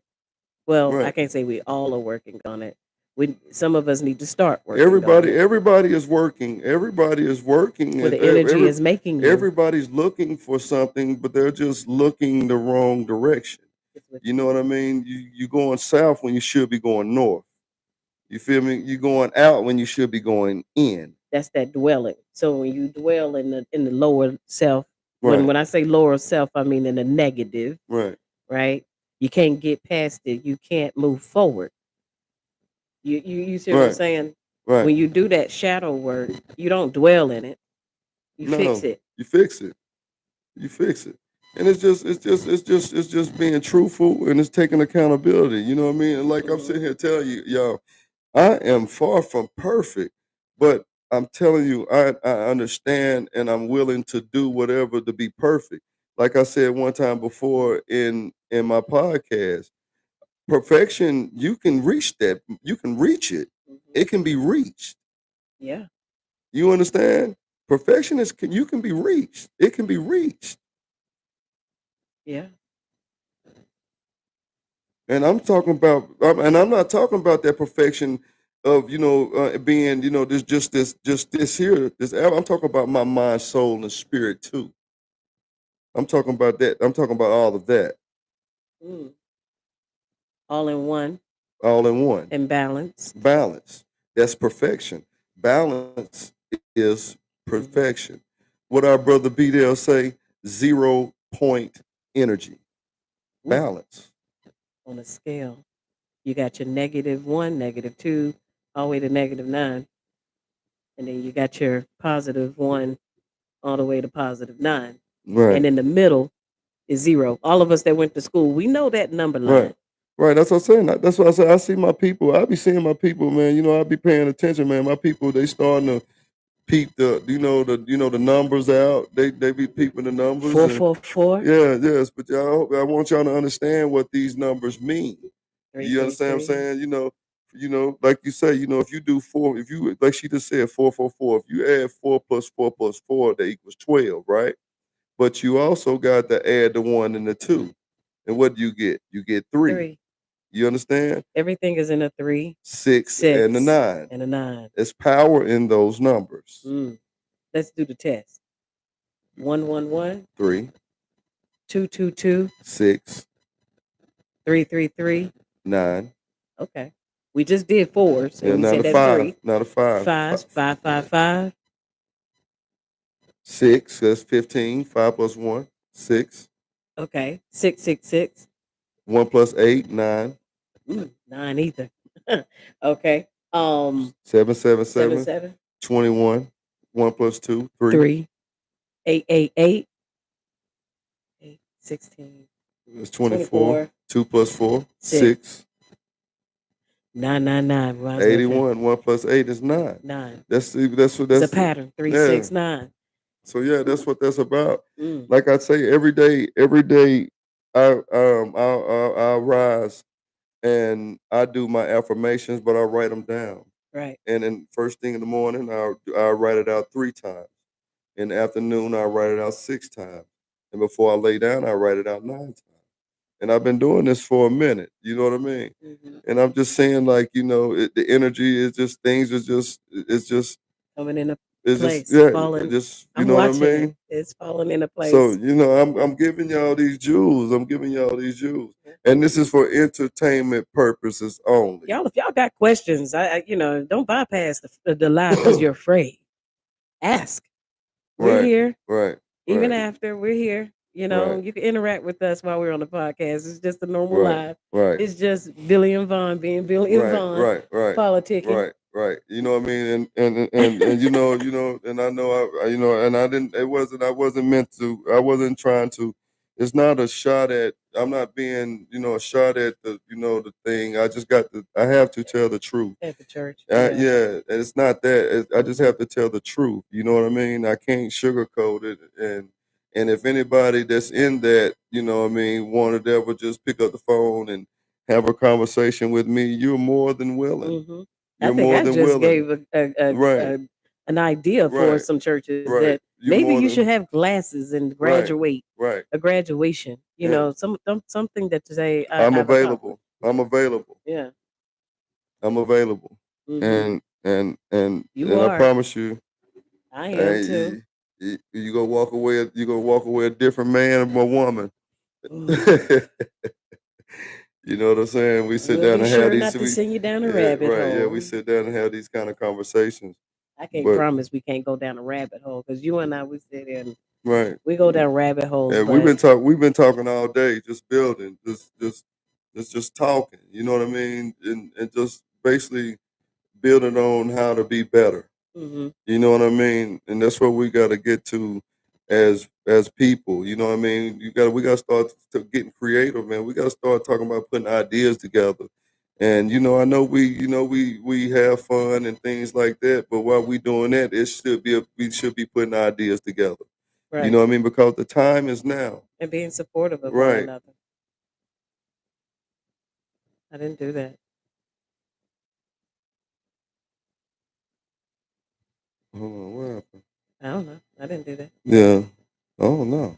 S1: Well, I
S3: right.
S1: can't say we all are working on it. Some of us need to start working on it.
S3: Everybody is working. Everybody is working,
S1: Where
S3: and
S1: the energy is making you.
S3: everybody's looking for something, but they're just looking the wrong direction.
S1: It's what
S3: You know what I mean? You going south when you should be going north. You feel me? You going out when you should be going in.
S1: That's that dwelling. So when you dwell in the lower self,
S3: Right,
S1: when I say lower self, I mean in the negative,
S3: right,
S1: right? You can't get past it. You can't move forward. You see what I'm
S3: right,
S1: saying?
S3: right.
S1: When you do that shadow work, you don't dwell in it. You fix
S3: No,
S1: it.
S3: you fix it. You fix it. And it's just being truthful and it's taking accountability. You know what I mean? And like I'm
S1: Hmm.
S3: sitting here telling you, y'all, I am far from perfect, but I'm telling you, I understand and I'm willing to do whatever to be perfect. Like I said one time before in my podcast, perfection, you can reach that. You can reach it.
S1: Hmm.
S3: It can be reached.
S1: Yeah,
S3: You understand? Perfection is you can be reached. It can be reached.
S1: yeah.
S3: And I'm talking about and I'm not talking about that perfection of being this here this I'm talking about my mind, soul, and spirit too. I'm talking about that. I'm talking about all of that,
S1: Mm. All in one
S3: all in one.
S1: and balance.
S3: Balance. That's perfection. Balance is
S1: Mhm.
S3: perfection. What our brother BDL say, 0 point energy.
S1: Ooh,
S3: Balance.
S1: on a scale. You got your -1, -2, all the way to -9. And then you got your +1 all the way to +9.
S3: Right.
S1: And in the middle is 0. All of us that went to school, we know that number
S3: Right.
S1: line.
S3: Right. That's what I'm saying. That's what I say. I see my people. I be seeing my people, man. I be paying attention, man. My people, they starting to peep the numbers out. They be peeping the numbers, and
S1: 444,
S3: yes. But I want y'all to understand what these numbers mean. You understand what I'm
S1: 333.
S3: saying? Like you say, if you do four, if you like she just said 444, if you add 4 plus 4 plus 4, that equals 12, right? But you also got to add the 1 and the 2. And what do you get? You get 3.
S1: 3.
S3: You understand?
S1: Everything is in a 3,
S3: 6 and a
S1: 6,
S3: 9.
S1: and a 9.
S3: There's power in those numbers.
S1: Mm. Let's do the test. 111,
S3: 3,
S1: 222,
S3: 6,
S1: 333.
S3: 9.
S1: Okay. We just did 4s,
S3: Yeah,
S1: and we
S3: not
S1: said
S3: a
S1: that's
S3: 5.
S1: 3.
S3: Not a 5.
S1: 5s, 555.
S3: 6, that's 15. 5 plus 1, 6.
S1: Okay. 666.
S3: 1 plus 8, 9.
S1: 9 either. Okay.
S3: 7, 7,
S1: 7
S3: 7.
S1: 7.
S3: 21. 1 plus 2, 3.
S1: 3. 888. 8, 16.
S3: That's 24.
S1: 24.
S3: 2 plus 4,
S1: 6.
S3: 6.
S1: 999. Reminds me of
S3: 81. 1 plus 8 is 9.
S1: 9.
S3: That's what
S1: It's a
S3: that's
S1: pattern. 3,
S3: yeah.
S1: 6, 9.
S3: So yeah, that's what that's about.
S1: Mm.
S3: Like I say, every day, I rise and I do my affirmations, but I write them down.
S1: Right.
S3: And then first thing in the morning, I write it out 3 times. In the afternoon, I write it out 6 times. And before I lay down, I write it out 9 times. And I've been doing this for a minute. You know what I mean?
S1: Mm-hmm.
S3: And I'm just saying, like, the energy is just things is just it's just
S1: Coming into
S3: it's just
S1: place.
S3: yeah,
S1: Falling.
S3: just you
S1: I'm
S3: know what I
S1: watching it.
S3: mean?
S1: It's falling into
S3: So,
S1: place.
S3: I'm giving y'all these jewels. I'm giving y'all these jewels. And this is for entertainment purposes only.
S1: Y'all, if y'all got questions, don't bypass the live because you're afraid. Ask. We're
S3: Right,
S1: here.
S3: right,
S1: Even
S3: right,
S1: after we're here.
S3: right,
S1: You can interact with us while we're on the podcast. It's just a normal
S3: right,
S1: live.
S3: right,
S1: It's just Billy and Vaughn being Billy and
S3: right,
S1: Vaughn,
S3: right,
S1: politicking.
S3: right. You know what I mean? And and I know and I wasn't meant to, I wasn't trying to, it's not a shot at, I'm not being, a shot at the thing. I have to tell the truth.
S1: At the church. Yeah.
S3: Yeah, and it's not that. I just have to tell the truth. You know what I mean? I can't sugarcoat it. And if anybody that's in that, wanted to ever just pick up the phone and have a conversation with me, you're more than willing.
S1: Hmm. I
S3: You're
S1: think
S3: more
S1: I
S3: than
S1: just
S3: willing.
S1: gave
S3: Right,
S1: an idea for
S3: right,
S1: some churches
S3: right.
S1: that
S3: You
S1: maybe
S3: more
S1: you should
S3: than
S1: have classes and
S3: right,
S1: graduate
S3: right.
S1: a graduation.
S3: Yeah,
S1: Something that to say
S3: I'm
S1: I've accomplished.
S3: available. I'm available.
S1: Yeah.
S3: I'm available.
S1: Hmm.
S3: And
S1: You
S3: I
S1: are.
S3: promise you,
S1: I am
S3: hey,
S1: too.
S3: you gonna walk away. You gonna walk away a different man or woman.
S1: Mm.
S3: You know what I'm saying? We sit
S1: We'll
S3: down
S1: be
S3: and have
S1: sure
S3: these.
S1: not to send you down a
S3: Yeah,
S1: rabbit
S3: right. Yeah, we
S1: hole.
S3: sit down and have these kind of conversations.
S1: I can't
S3: But
S1: promise we can't go down a rabbit hole because you and I we sit there and
S3: right,
S1: we go down rabbit holes.
S3: and
S1: But
S3: we've been talking all day, just building, just talking. You know what I mean? And just basically building on how to be better.
S1: hmm
S3: You know what I mean? And that's what we got to get to as people. You know what I mean? We got to start getting creative, man. We got to start talking about putting ideas together. And I know we have fun and things like that, but while we doing that, we should be putting ideas together. You
S1: right,
S3: know what I mean? Because the time is now.
S1: and being supportive of one
S3: Right.
S1: another. I didn't do that.
S3: Hold on, what happened?
S1: I don't know. I didn't do that.
S3: Yeah. Oh no.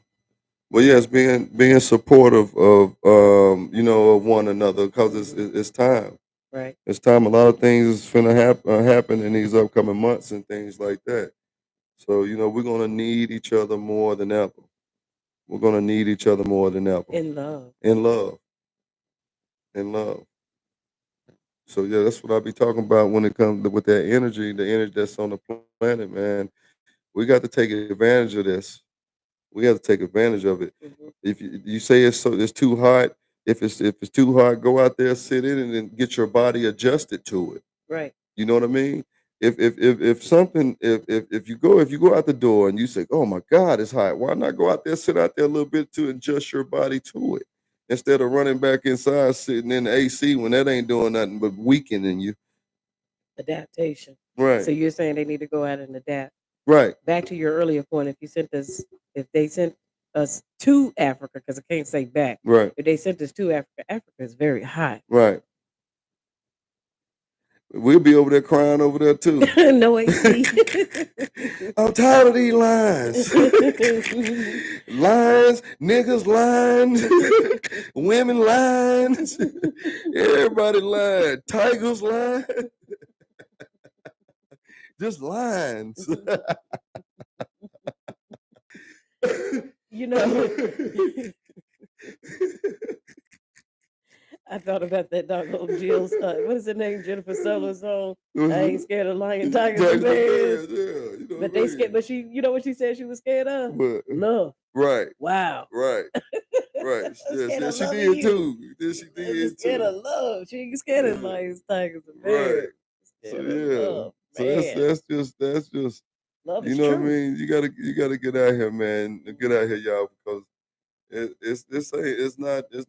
S3: Well, yes, being supportive of of one another because it's time.
S1: Right.
S3: It's time a lot of things is finna happen in these upcoming months and things like that. So, you know, we're gonna need each other more than ever. We're gonna need each other more than ever.
S1: In love.
S3: In love. In love. So yeah, that's what I be talking about when it comes with that energy, the energy that's on the planet, man. We got to take advantage of this. We have to take advantage of it.
S1: Mhm.
S3: If you say it's too hot, if it's too hot, go out there, sit in it, and get your body adjusted to it.
S1: Right.
S3: You know what I mean? If something if you go out the door and you say, "Oh my God, it's hot," why not go out there, sit out there a little bit to adjust your body to it, instead of running back inside, sitting in the AC when that ain't doing nothing but weakening you.
S1: Adaptation.
S3: Right,
S1: So you're saying they need to go out and adapt.
S3: right,
S1: Back to your earlier point, if they sent us to Africa, because I can't say back,
S3: right,
S1: if they sent us to Africa, Africa is very hot.
S3: right. We'll be over there crying over there too.
S1: No AC.
S3: I'm tired of these lines. Lines, niggas lines, women lines, everybody lying, tigers lying, just lines.
S1: You know, I thought about that doggone Jill's, what is her name? Jennifer Sullivan's song. I ain't scared of lion, tigers, and bears.
S3: Yeah, you know
S1: But
S3: what I
S1: they
S3: mean?
S1: scared. But you know what she said she was scared of?
S3: But,
S1: Love.
S3: right,
S1: Wow.
S3: right, right.
S1: I'm
S3: Yes,
S1: scared
S3: yes,
S1: of
S3: she
S1: loving
S3: did
S1: you.
S3: too. Yes, she
S1: She's
S3: did
S1: scared
S3: too.
S1: of love. She ain't scared of
S3: Yeah.
S1: lions, tigers, and
S3: Right.
S1: bears.
S3: So
S1: Scared of
S3: yeah.
S1: love.
S3: So
S1: Man,
S3: that's just
S1: love
S3: you
S1: is
S3: know what I
S1: true.
S3: mean. You gotta get out here, man. Get out here, y'all, because it's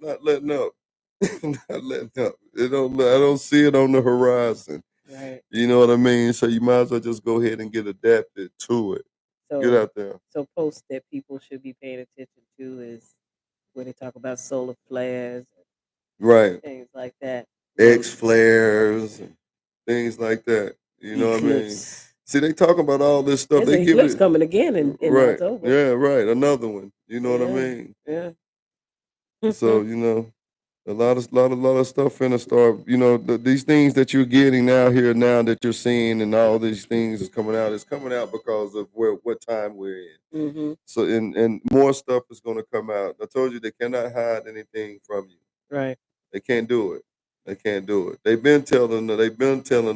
S3: not letting up. Not letting up. I don't see it on the horizon.
S1: Right.
S3: You know what I mean? So you might as well just go ahead and get adapted to it. Get
S1: So,
S3: out there.
S1: so posts that people should be paying attention to is where they talk about solar flares
S3: Right.
S1: and things like that. You know,
S3: X flares and things like that. You know what I mean?
S1: eclipse.
S3: See, they talking about all this stuff.
S1: There's
S3: They
S1: an
S3: give
S1: eclipse
S3: it
S1: coming again in
S3: right.
S1: October.
S3: Yeah, right. Another one. You know what I
S1: Yeah.
S3: mean?
S1: Yeah.
S3: So you know, a lot of stuff finna start. You know, these things that you're getting now here now that you're seeing and all these things is coming out. It's coming out because of what time we're in.
S1: Mm-hmm.
S3: So and more stuff is gonna come out. I told you they cannot hide anything from you.
S1: Right.
S3: They can't do it. They can't do it. They've been telling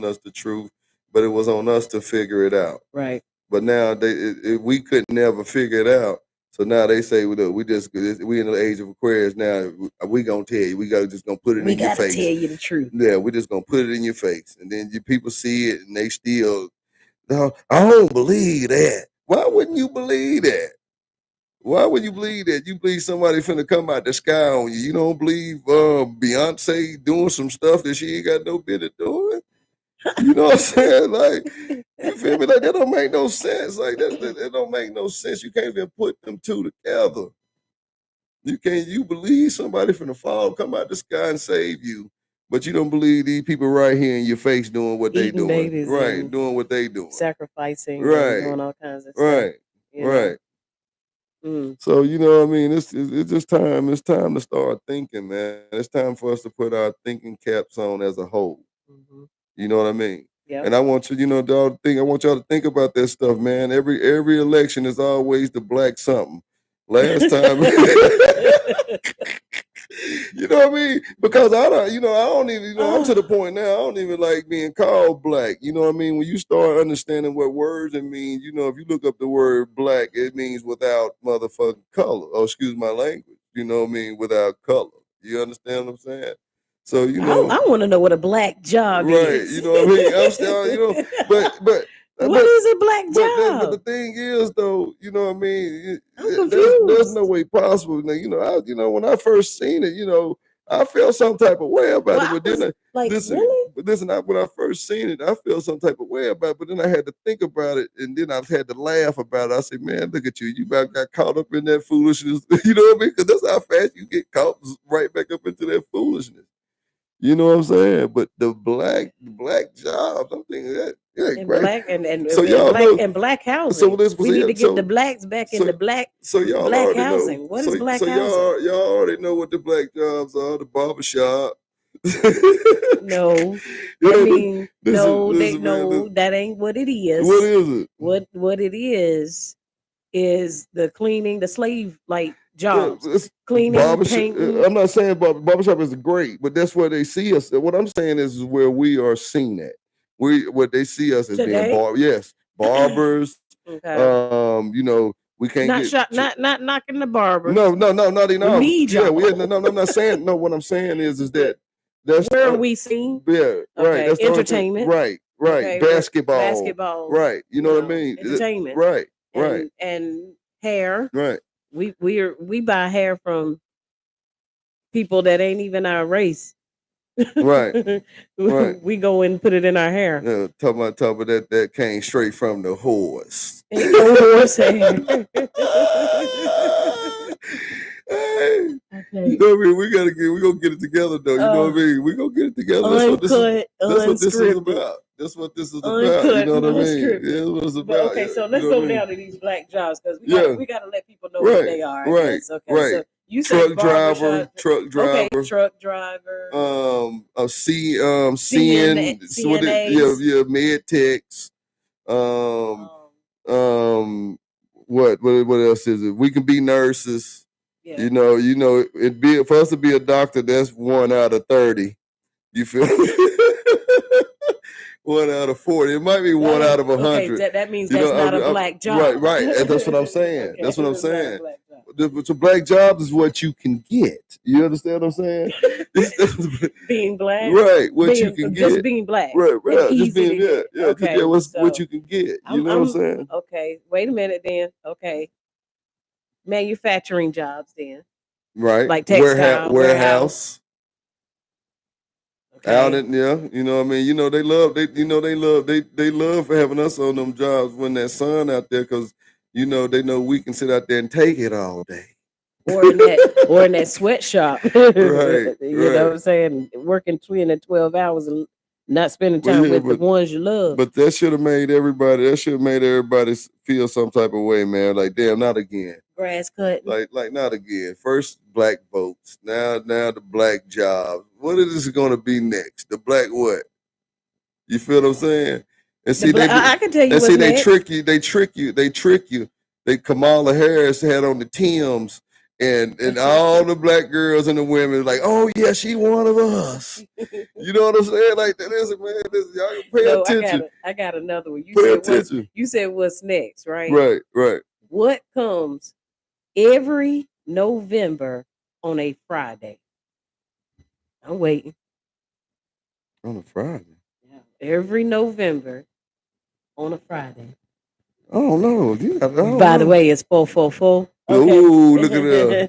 S3: us the truth, but it was on us to figure it out.
S1: Right.
S3: But now we couldn't never figure it out. So now they say, well, look, we in the age of Aquarius now. We gonna tell you. We just gonna put it
S1: We
S3: in your
S1: gotta
S3: face.
S1: tell you the truth.
S3: Yeah, we just gonna put it in your face, and then you people see it, and they still. No, I don't believe that. Why wouldn't you believe that? Why would you believe that? You believe somebody finna come out the sky on you. You don't believe Beyonce doing some stuff that she ain't got no business doing. You know what I'm saying? Like, you feel me? Like that don't make no sense. Like that don't make no sense. You can't even put them two together. You believe somebody finna fall, come out the sky and save you, but you don't believe these people right here in your face doing what they
S1: Eating
S3: doing.
S1: babies
S3: Right,
S1: and
S3: doing what they doing.
S1: sacrificing and
S3: Right,
S1: doing all kinds of stuff.
S3: right,
S1: You know?
S3: right. So you know what I mean? It's just time. It's time to start thinking, man. It's time for us to put our thinking caps on as a whole.
S1: Mm-hmm.
S3: You know what I mean?
S1: Yeah.
S3: And I want you, I want y'all to think about that stuff, man. Every election is always the black something. Last time, you know what I mean? Because I don't even, I'm to the point now. I don't even like being called black. You know what I mean? When you start understanding what words it mean, if you look up the word black, it means without motherfucking color. Oh, excuse my language. You know what I mean? Without color. You understand what I'm saying? So
S1: I want to know what a black job
S3: right?
S1: is.
S3: You know what I mean? I'm still, but.
S1: What is a black job?
S3: But the thing is, though, you know what I mean.
S1: I'm confused.
S3: There's no way possible. Now, when I first seen it, I felt some type of way about it. But then,
S1: really?
S3: When I first seen it, I felt some type of way about it. But then I had to think about it, and then I had to laugh about it. I said, "Man, look at you! You about got caught up in that foolishness." You know what I mean? Because that's how fast you get caught right back up into that foolishness. You know what I'm saying? But the black jobs, I'm thinking that. Yeah,
S1: and
S3: great.
S1: black and
S3: So
S1: and
S3: y'all
S1: black
S3: know-
S1: and black housing.
S3: So this was
S1: we need
S3: it.
S1: to get
S3: So-
S1: the blacks back in
S3: so-
S1: the black.
S3: So y'all
S1: Black
S3: already
S1: housing.
S3: know.
S1: What is black
S3: so
S1: housing?
S3: y'all already know what the black jobs are: the barbershop,
S1: No.
S3: Yeah,
S1: I mean, no,
S3: this is, man,
S1: no, that ain't what it is.
S3: what is it?
S1: What it is the cleaning, the slave like
S3: Yeah,
S1: jobs.
S3: it's
S1: Cleaning,
S3: barbershop.
S1: painting.
S3: I'm not saying barbershop is great, but that's where they see us. What I'm saying is where we are seen at. What they see us as being
S1: Today?
S3: yes, barbers.
S1: Okay.
S3: You know, we can't
S1: Not
S3: get
S1: shot, not knocking the barbers.
S3: no, not even
S1: We
S3: all.
S1: need
S3: Yeah,
S1: y'all.
S3: no, I'm not saying no. What I'm saying is that that's
S1: Where are we seen?
S3: yeah, right.
S1: Okay.
S3: That's the only thing.
S1: Entertainment.
S3: Right,
S1: Okay. Where
S3: basketball,
S1: basketball.
S3: right. You know what I mean?
S1: Entertainment.
S3: Right, right,
S1: And hair.
S3: right,
S1: We buy hair from people that ain't even our race.
S3: right, right.
S1: We go and put it in our hair.
S3: Talking about that came straight from the horse.
S1: Ain't no horse hair.
S3: Hey,
S1: Okay.
S3: you know what I mean? We gonna get it together though. You know what I mean? We gonna get it together.
S1: Uncut,
S3: That's what this is
S1: unscripted.
S3: about. That's what this is about.
S1: Uncut,
S3: You know what I mean?
S1: unscripted.
S3: Yeah, that's what it's
S1: But
S3: about.
S1: okay, so
S3: You
S1: let's
S3: know
S1: go
S3: what I mean?
S1: down to these black jobs because
S3: Yeah.
S1: we gotta let people know what they are. I
S3: Right,
S1: guess. Okay,
S3: right.
S1: so you say
S3: Truck driver,
S1: barbershop.
S3: truck driver.
S1: Okay, truck driver.
S3: CN,
S1: CNAs.
S3: yeah, med techs. What else is it? We can be nurses.
S1: Yeah.
S3: You know, it'd be for us to be a doctor. That's 1 out of 30. You feel? 1 out of 40. It might be 1 out of 100.
S1: Okay, that means that's not a black job.
S3: Right. And that's what I'm saying.
S1: Okay,
S3: That's what I'm
S1: that's not a
S3: saying.
S1: black job.
S3: The black jobs is what you can get. You understand what I'm saying?
S1: Being black.
S3: Right. What you can
S1: Just
S3: get.
S1: being black.
S3: Right.
S1: It's
S3: Just
S1: easy to
S3: being
S1: get. Okay,
S3: what you can get. You know what I'm saying?
S1: Okay, wait a minute then. Okay. Manufacturing jobs then.
S3: Right.
S1: Like textile,
S3: warehouse.
S1: Okay.
S3: Out in you know what I mean? You know they love having us on them jobs when that sun out there because you know they know we can sit out there and take it all day.
S1: Or in that sweatshop.
S3: Right.
S1: You know what I'm saying? Working 20 and 12 hours and not spending time with the ones you love.
S3: But that should have made everybody feel some type of way, man. Like, damn, not again.
S1: Grass cutting.
S3: Like not again. First black votes. Now the black jobs. What is this gonna be next? The black what? You feel what I'm saying? And see,
S1: I can tell you.
S3: And see, they
S1: next.
S3: trick you. They trick you. Kamala Harris had on the Timbs, and all the black girls and the women like, oh yeah, she one of us. You know what I'm saying? Like that is it, man. Y'all pay attention.
S1: I got another one.
S3: You
S1: said what's next, right?
S3: Right.
S1: What comes every November on a Friday? I'm waiting.
S3: On a Friday.
S1: Yeah. Every November on a Friday.
S3: I don't know.
S1: By the way, it's 444. Okay.
S3: Ooh, look at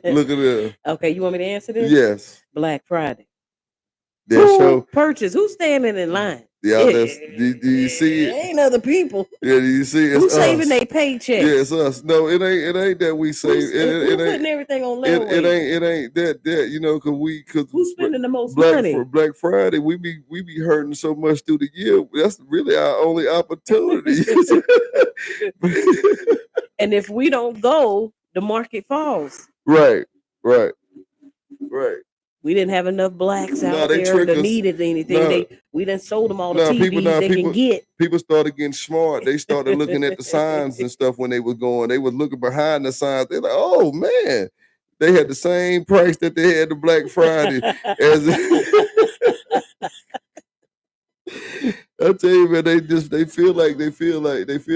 S3: that.
S1: Okay, you want me to answer this?
S3: Yes.
S1: Black Friday. Purchase? Who's standing in line?
S3: Yeah, do you see it?
S1: Ain't other people.
S3: Yeah, do you see it?
S1: Who's saving their paycheck?
S3: Yeah, it's us. No, it ain't that we save.
S1: Who's putting everything on level?
S3: It ain't that you know because
S1: who's spending the most money
S3: for Black Friday? We be hurting so much through the year. That's really our only opportunity.
S1: And if we don't go, the market falls.
S3: Right.
S1: We didn't have enough blacks out there that needed anything. We done sold them all the TVs they can get.
S3: People started getting smart. They started looking at the signs and stuff when they were going. They were looking behind the signs. They're like, oh man, they had the same price that they had the Black Friday I tell you, man, they feel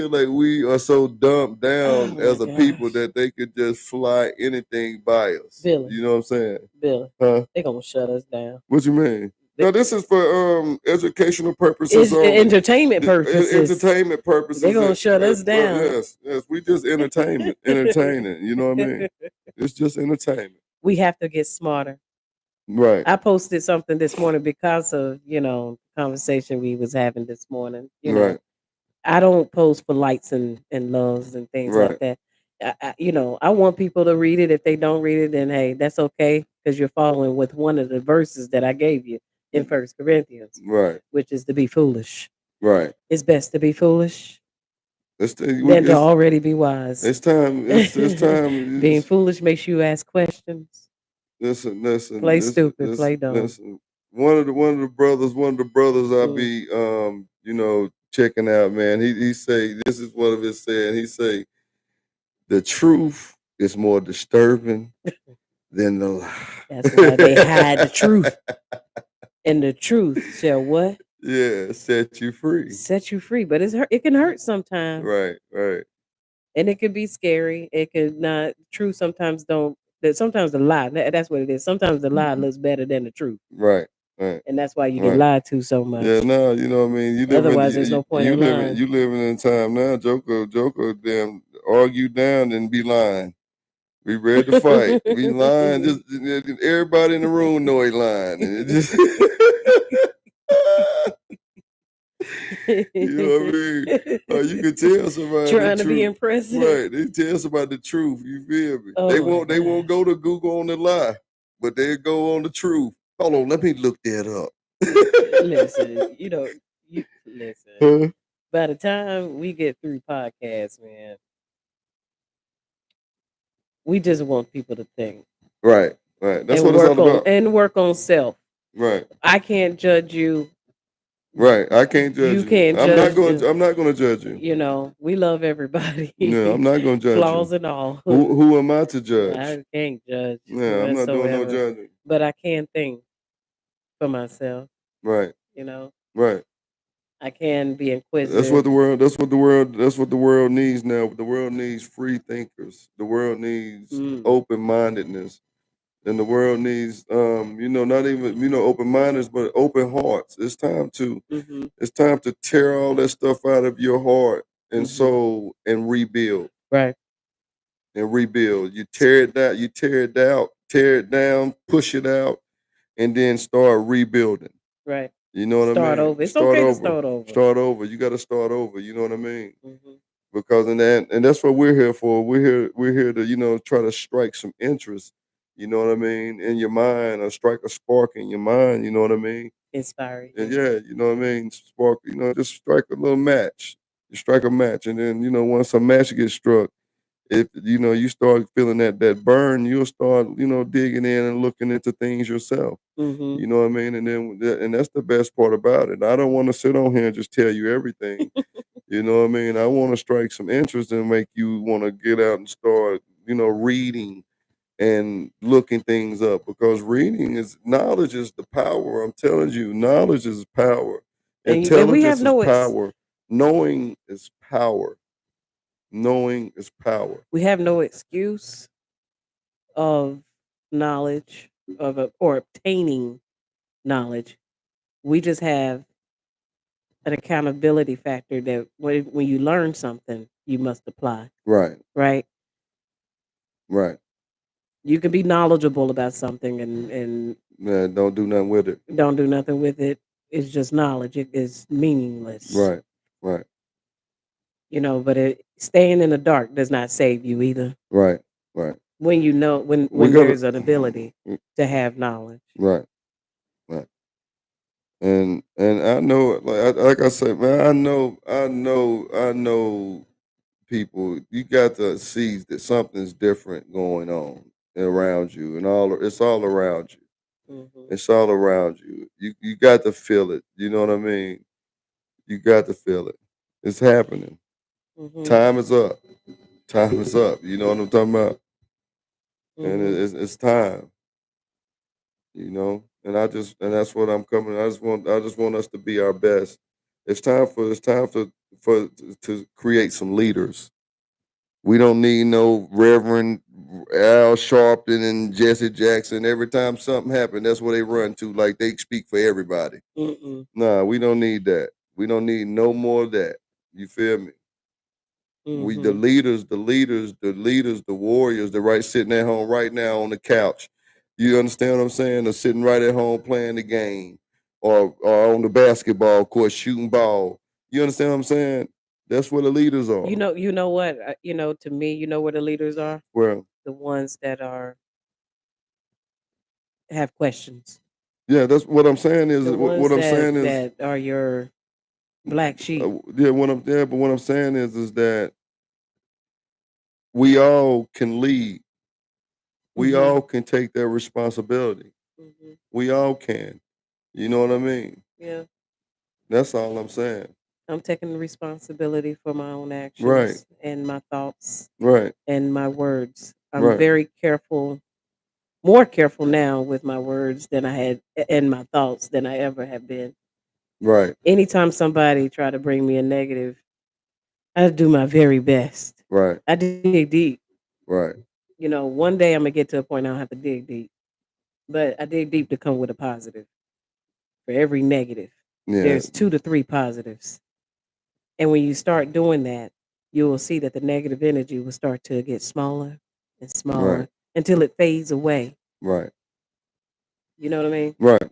S3: like we are so dumbed down as a people that they could just fly anything by us.
S1: Billy.
S3: You know what I'm saying?
S1: Billy.
S3: Huh?
S1: They're gonna shut us down.
S3: What you mean? No, this is for educational purposes.
S1: Entertainment purposes.
S3: Entertainment purposes.
S1: They're gonna shut us down.
S3: Yes. We just entertaining. You know what I mean? It's just entertainment.
S1: We have to get smarter.
S3: Right.
S1: I posted something this morning because of, conversation we was having this morning.
S3: Right.
S1: I don't post for likes and loves and things like that. I want people to read it. If they don't read it, then hey, that's okay because you're following with one of the verses that I gave you in 1 Corinthians.
S3: Right.
S1: Which is to be foolish.
S3: Right.
S1: It's best to be foolish than to already be wise.
S3: It's time. It's time.
S1: Being foolish makes you ask questions.
S3: Listen.
S1: Play stupid, play dumb.
S3: Listen. one of the brothers I
S1: Mm.
S3: be checking out, man. He say this is one of his saying. He say the truth is more disturbing than the lie.
S1: That's why they hide the truth. And the truth shall what?
S3: Yeah, set you free.
S1: Set you free. But it can hurt sometimes.
S3: Right, right,
S1: And it can be scary. It could not truth sometimes don't that sometimes the lie. That's what it is. Sometimes the lie looks better than the truth.
S3: right, right,
S1: And that's why you get
S3: right.
S1: lied to so
S3: Yeah,
S1: much.
S3: no, you know what I mean.
S1: Otherwise there's no point in lying.
S3: You living in time now. Joker, damn, argue down and be lying. We ready to fight. We lying. Just everybody in the room know he lying. And it just, you know what I mean. You can tell somebody
S1: Trying
S3: the
S1: to be
S3: truth,
S1: impressive.
S3: right? They tell somebody the truth. You feel me?
S1: Oh
S3: They
S1: my
S3: won't
S1: God.
S3: go to Google on the lie, but they go on the truth. Hold on, let me look that up.
S1: Listen, you listen.
S3: Huh?
S1: By the time we get through podcasts, man, we just want people to think
S3: Right, right. That's
S1: and
S3: what it's all about.
S1: work on self.
S3: Right.
S1: I can't judge you.
S3: Right. I can't judge
S1: You
S3: you.
S1: can't
S3: I'm not
S1: judge
S3: going.
S1: you.
S3: I'm not going to judge you.
S1: You know, we love everybody,
S3: No, I'm not going to judge
S1: flaws
S3: you.
S1: and all.
S3: Who am I to judge?
S1: I can't judge
S3: Yeah, I'm not doing no
S1: whatsoever,
S3: judging.
S1: but I can think for myself.
S3: Right.
S1: You know,
S3: Right.
S1: I can be
S3: That's what
S1: inquisitive.
S3: the world. That's what the world needs now. The world needs free thinkers. The world needs
S1: Mm,
S3: open mindedness, and the world needs not even open mindedness, but open hearts. It's time to
S1: hmm
S3: tear all that stuff out of your heart and
S1: hmm
S3: soul and rebuild.
S1: Right.
S3: And rebuild. You tear it down, tear it down, push it out, and then start rebuilding.
S1: Right.
S3: You know what I
S1: Start
S3: mean?
S1: over. It's
S3: Start
S1: okay to
S3: over.
S1: start over.
S3: Start over. You got to start over. You know what I mean?
S1: hmm
S3: Because and that's what we're here for. We're here to try to strike some interest. You know what I mean? In your mind, or strike a spark in your mind. You know what I mean?
S1: Inspiring.
S3: And yeah, you know what I mean? Spark. Just strike a little match. You strike a match, and then once a match gets struck, if you start feeling that burn, you'll start digging in and looking into things yourself.
S1: hmm
S3: You know what I mean? And then and that's the best part about it. I don't want to sit on here and just tell you everything. You know what I mean? I want to strike some interest and make you want to get out and start reading and looking things up, because reading is knowledge is the power. I'm telling you, knowledge is power.
S1: And we have
S3: Intelligence is power. Knowing is power. Knowing is power.
S1: we have no excuse of knowledge or obtaining knowledge. We just have an accountability factor that when you learn something, you must apply.
S3: Right.
S1: Right.
S3: Right.
S1: You can be knowledgeable about something and
S3: Yeah, don't do nothing with it.
S1: don't do nothing with it. It's just knowledge. It is meaningless.
S3: Right. Right.
S1: But staying in the dark does not save you either.
S3: Right. Right.
S1: When you know
S3: We
S1: when
S3: gotta
S1: there's an ability to have knowledge.
S3: right. Right. And I know, like I said, man, I know people. You got to see that something's different going on around you, and it's all around you.
S1: hmm
S3: It's all around you. You got to feel it. You know what I mean? You got to feel it. It's happening.
S1: hmm
S3: Time is up. Time is up. You know what I'm talking about? And
S1: hmm
S3: it's time. And that's what I'm coming. I just want us to be our best. It's time for to create some leaders. We don't need no Reverend Al Sharpton and Jesse Jackson. Every time something happens, that's what they run to, like they speak for everybody.
S1: Mm-mm.
S3: Nah, we don't need that. We don't need no more of that. You feel me? We
S1: hmm
S3: the warriors, they're right sitting at home right now on the couch. You understand what I'm saying? They're sitting right at home playing the game, or on the basketball court shooting ball. You understand what I'm saying? That's where the leaders are.
S1: You know what? To me, where the leaders are?
S3: Well,
S1: The ones that have questions.
S3: yeah, that's what I'm saying is
S1: The
S3: what
S1: ones
S3: I'm saying is
S1: that are your black sheep.
S3: but what I'm saying is that we all can lead. We
S1: hmm
S3: all can take that responsibility.
S1: hmm
S3: We all can. You know what I mean?
S1: Yeah.
S3: That's all I'm saying.
S1: I'm taking responsibility for my own
S3: Right,
S1: actions and my thoughts
S3: right,
S1: and my words. I'm
S3: right,
S1: very careful, more careful now with my words than I had and my thoughts than I ever have been.
S3: right,
S1: Anytime somebody try to bring me a negative, I do my very best.
S3: right,
S1: I dig deep.
S3: right.
S1: One day I'm gonna get to a point I don't have to dig deep, but I dig deep to come with a positive. For every negative,
S3: Yeah,
S1: there's 2 to 3 positives, and when you start doing that, you will see that the negative energy will start to get smaller and
S3: right,
S1: smaller until it fades away.
S3: right,
S1: You know what I mean?
S3: right,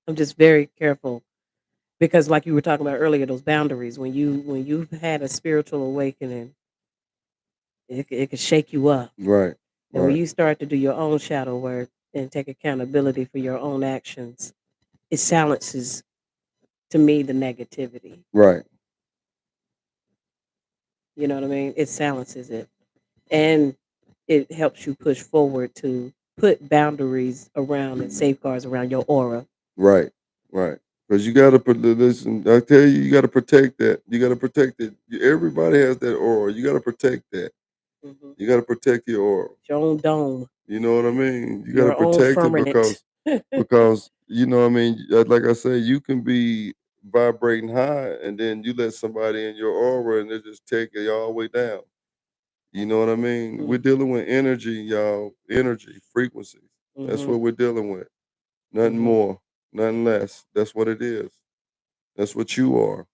S1: I'm just very careful because, like you were talking about earlier, those boundaries. When you've had a spiritual awakening, it can shake you up.
S3: right,
S1: And when
S3: right,
S1: you start to do your own shadow work and take accountability for your own actions, it silences, to me, the negativity.
S3: right,
S1: You know what I mean? It silences it. And it helps you push forward to put boundaries around and safeguards around your aura.
S3: right, right. Because you gotta listen. I tell you, you gotta protect that. You gotta protect it. Everybody has that aura. You gotta protect that.
S1: Mhm.
S3: You gotta protect your aura.
S1: Your own dome,
S3: You know what I mean? You gotta
S1: your own
S3: protect it
S1: firmament.
S3: because you know what I mean. Like I say, you can be vibrating high, and then you let somebody in your aura, and they just take it all the way down. You know what I mean? We're
S1: Mm,
S3: dealing with energy, y'all. Energy, frequencies. That's
S1: mhm,
S3: what we're dealing with. Nothing
S1: mhm.
S3: more, nothing less. That's what it is. That's what you are.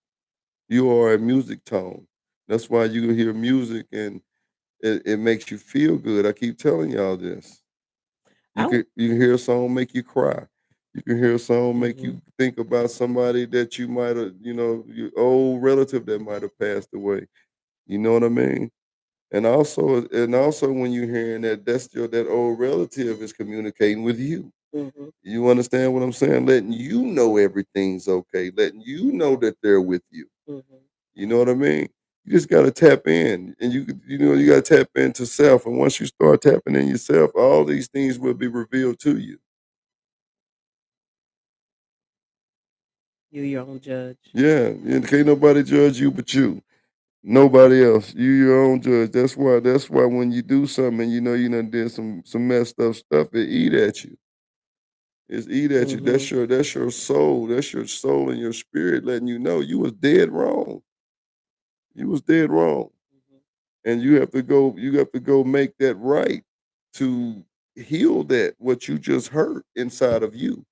S3: You are a music tone. That's why you can hear music and it makes you feel good. I keep telling y'all this.
S1: I w
S3: You can hear a song make you cry. You can hear a song make
S1: Mhm,
S3: you think about somebody that you might have, your old relative that might have passed away. You know what I mean? And also when you're hearing that, that old relative is communicating with you.
S1: mhm,
S3: You understand what I'm saying? Letting you know everything's okay, letting you know that they're with you.
S1: mhm.
S3: You know what I mean? You just gotta tap in, and you gotta tap into self. And once you start tapping in yourself, all these things will be revealed to you.
S1: You your own judge.
S3: Yeah, and can't nobody judge you but you. Nobody else. You your own judge. That's why when you do something and you done did some messed up stuff, it eat at you. It's eat at you.
S1: Mhm,
S3: That's your soul. That's your soul and your spirit letting you know you was dead wrong. You was dead wrong.
S1: mhm.
S3: And you have to go make that right to heal that what you just hurt inside of you.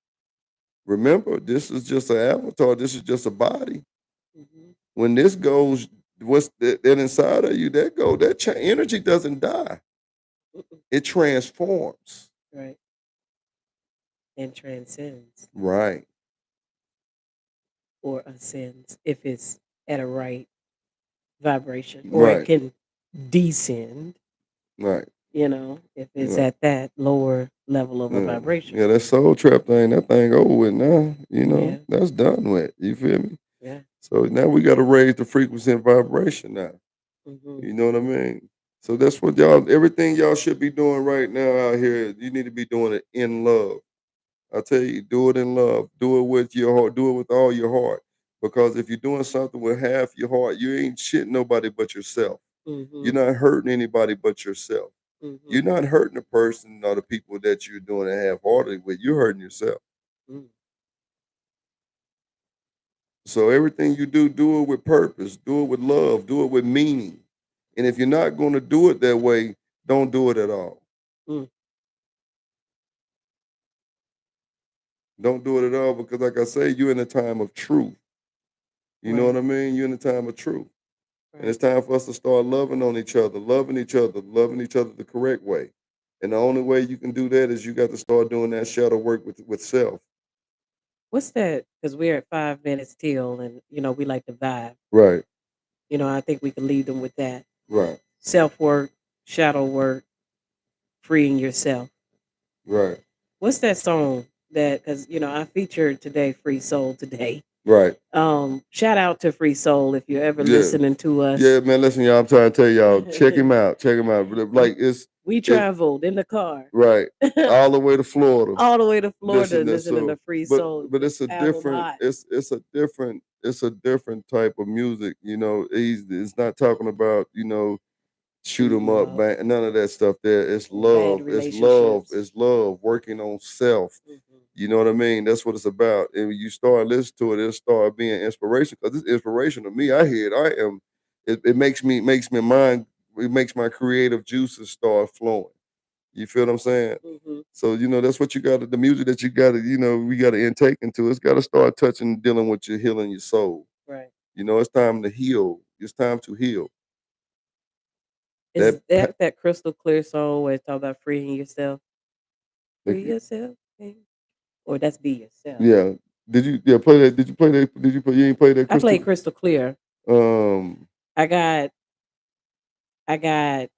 S3: Remember, this is just an avatar. This is just a body.
S1: Mhm.
S3: When this goes, what's that inside of you? That energy doesn't die.
S1: Mm-mm.
S3: It transforms.
S1: Right. And transcends
S3: Right.
S1: or ascends if it's at a right vibration, or it
S3: Right.
S1: can descend,
S3: Right.
S1: if it's
S3: Right.
S1: at that lower level of a
S3: Yeah.
S1: vibration.
S3: Yeah, that soul trap thing, that thing over with now.
S1: Yeah.
S3: That's done with. You feel me?
S1: Yeah.
S3: So now we got to raise the frequency and vibration now.
S1: Mhm.
S3: You know what I mean? So that's what everything y'all should be doing right now out here. You need to be doing it in love. I tell you, do it in love. Do it with your heart. Do it with all your heart. Because if you're doing something with half your heart, you ain't shitting nobody but yourself. You're
S1: Mhm.
S3: not hurting anybody but yourself. You're
S1: Mhm.
S3: not hurting the person or the people that you're doing it half-heartedly with. You're hurting yourself.
S1: Mm.
S3: So everything you do, do it with purpose. Do it with love. Do it with meaning. And if you're not going to do it that way, don't do it at all.
S1: Mm.
S3: Don't do it at all because, like I say, you're in a time of truth. You know
S1: Right.
S3: what I mean? You're in a time of truth. And
S1: Right.
S3: it's time for us to start loving on each other, loving each other the correct way. And the only way you can do that is you got to start doing that shadow work with self.
S1: What's that? Because we're at 5 minutes till, and we like to vibe.
S3: Right,
S1: I think we can leave them with that:
S3: right,
S1: self work, shadow work, freeing yourself.
S3: right,
S1: What's that song that? Because I featured today, Free Soul today.
S3: right.
S1: Shout out to Free Soul if you're ever
S3: Yeah.
S1: listening to us.
S3: Yeah, man, listen, y'all. I'm trying to tell y'all, check him out. Check him out. Like it's
S1: We traveled in the car.
S3: Right. All the way to Florida.
S1: All the way to Florida
S3: Listen,
S1: listening to Free
S3: but
S1: Soul.
S3: but it's a
S1: album
S3: different
S1: hot.
S3: it's a different type of music. You know, it's not talking about, you know, shoot 'em up,
S1: Love.
S3: bang, none of that stuff there. It's
S1: Bad
S3: love.
S1: relationships.
S3: It's love, working on self. You know what I mean? That's what it's about. And when you start listening to it, it'll start being inspiration. Because it's inspiration to me. I hear it. It makes my creative juices start flowing. You feel what I'm saying? So, you know, that's what you gotta, the music that you gotta, you know, we gotta intake into. It's gotta start touching, dealing with your healing your soul.
S1: Right.
S3: You know, it's time to heal. It's time to heal.
S1: Is that Crystal Clear song where it's talking about freeing yourself? Free yourself? Or that's Be Yourself.
S3: Yeah. Did you play that? Did you play that? You ain't play that?
S1: I played Crystal Clear. I got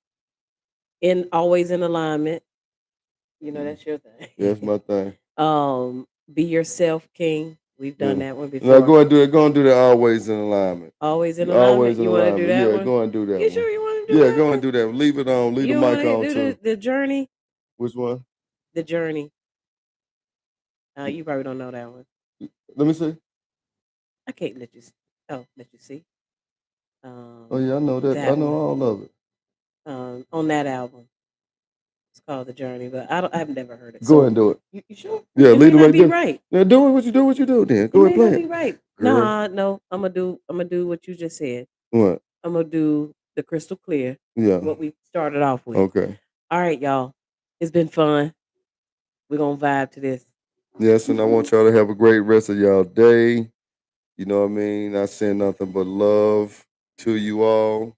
S1: in Always in Alignment. You know, that's your thing.
S3: That's my thing.
S1: Be Yourself, King. We've done that one before.
S3: No, go and do it. Go and do that. Always in Alignment.
S1: Always in Alignment.
S3: Always in
S1: you want to do that
S3: Yeah,
S1: one?
S3: go and do that.
S1: You
S3: one.
S1: sure you want to do that?
S3: Yeah, go and do that. Leave it on. Leave
S1: you
S3: the mic on
S1: do
S3: too.
S1: The Journey?
S3: Which one?
S1: The Journey. You probably don't know that one.
S3: Let me see.
S1: I can't let you see. Oh, let you see.
S3: Oh yeah, I know that. I know all of it.
S1: On that album. It's called The Journey, but I've never heard it.
S3: Go ahead and do it.
S1: You sure?
S3: Yeah, leave it right there.
S1: Right.
S3: Yeah, do it. What you do then. Go ahead, play
S1: it.
S3: it.
S1: Right.
S3: Girl.
S1: No. I'm gonna do what you just said.
S3: What?
S1: I'm gonna do the Crystal Clear.
S3: Yeah.
S1: What we started off with.
S3: Okay.
S1: All right, y'all. It's been fun. We're gonna vibe to this.
S3: Yes, and I want y'all to have a great rest of y'all day. You know what I mean? I send nothing but love to you all,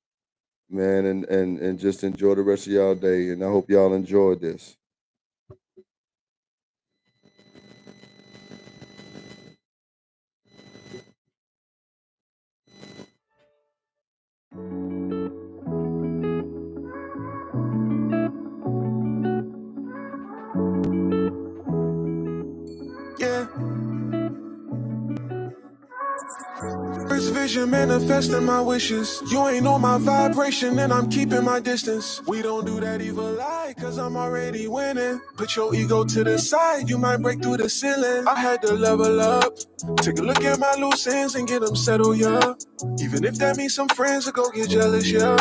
S3: man, and just enjoy the rest of y'all day. And I hope y'all enjoyed this.
S2: Yeah. First vision manifesting my wishes. You ain't on my vibration and I'm keeping my distance. We don't do that evil lie, cause I'm already winning. Put your ego to the side, you might break through the ceiling. I had to level up. Take a look at my loose ends and get them settled, yeah. Even if that means some friends will go get jealous, yeah.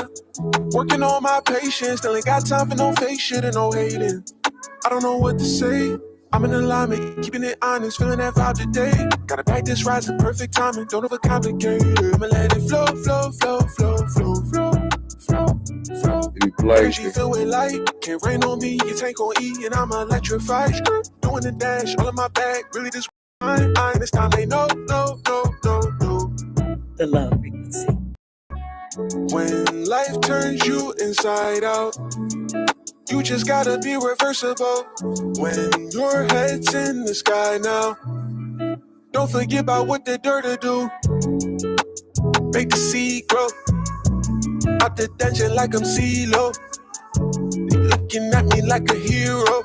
S2: Working on my patience, still ain't got time for no fake shit and no hating. I don't know what to say. I'm in alignment, keeping it honest, feeling that vibe today. Gotta back this rise in perfect timing, don't overcomplicate it. I'ma let it flow, flow, flow, flow, flow, flow, flow, flow. Energy filled with light, can't rain on me, your tank on E, and I'm electrified. Doing the dash, all in my bag, really this mine. This time ain't no.
S1: The love frequency.
S2: When life turns you inside out, you just gotta be reversible. When your head's in the sky now, don't forget about what the dirt will do. Make the seed grow. Out the dungeon like I'm CeeLo. They looking at me like a hero.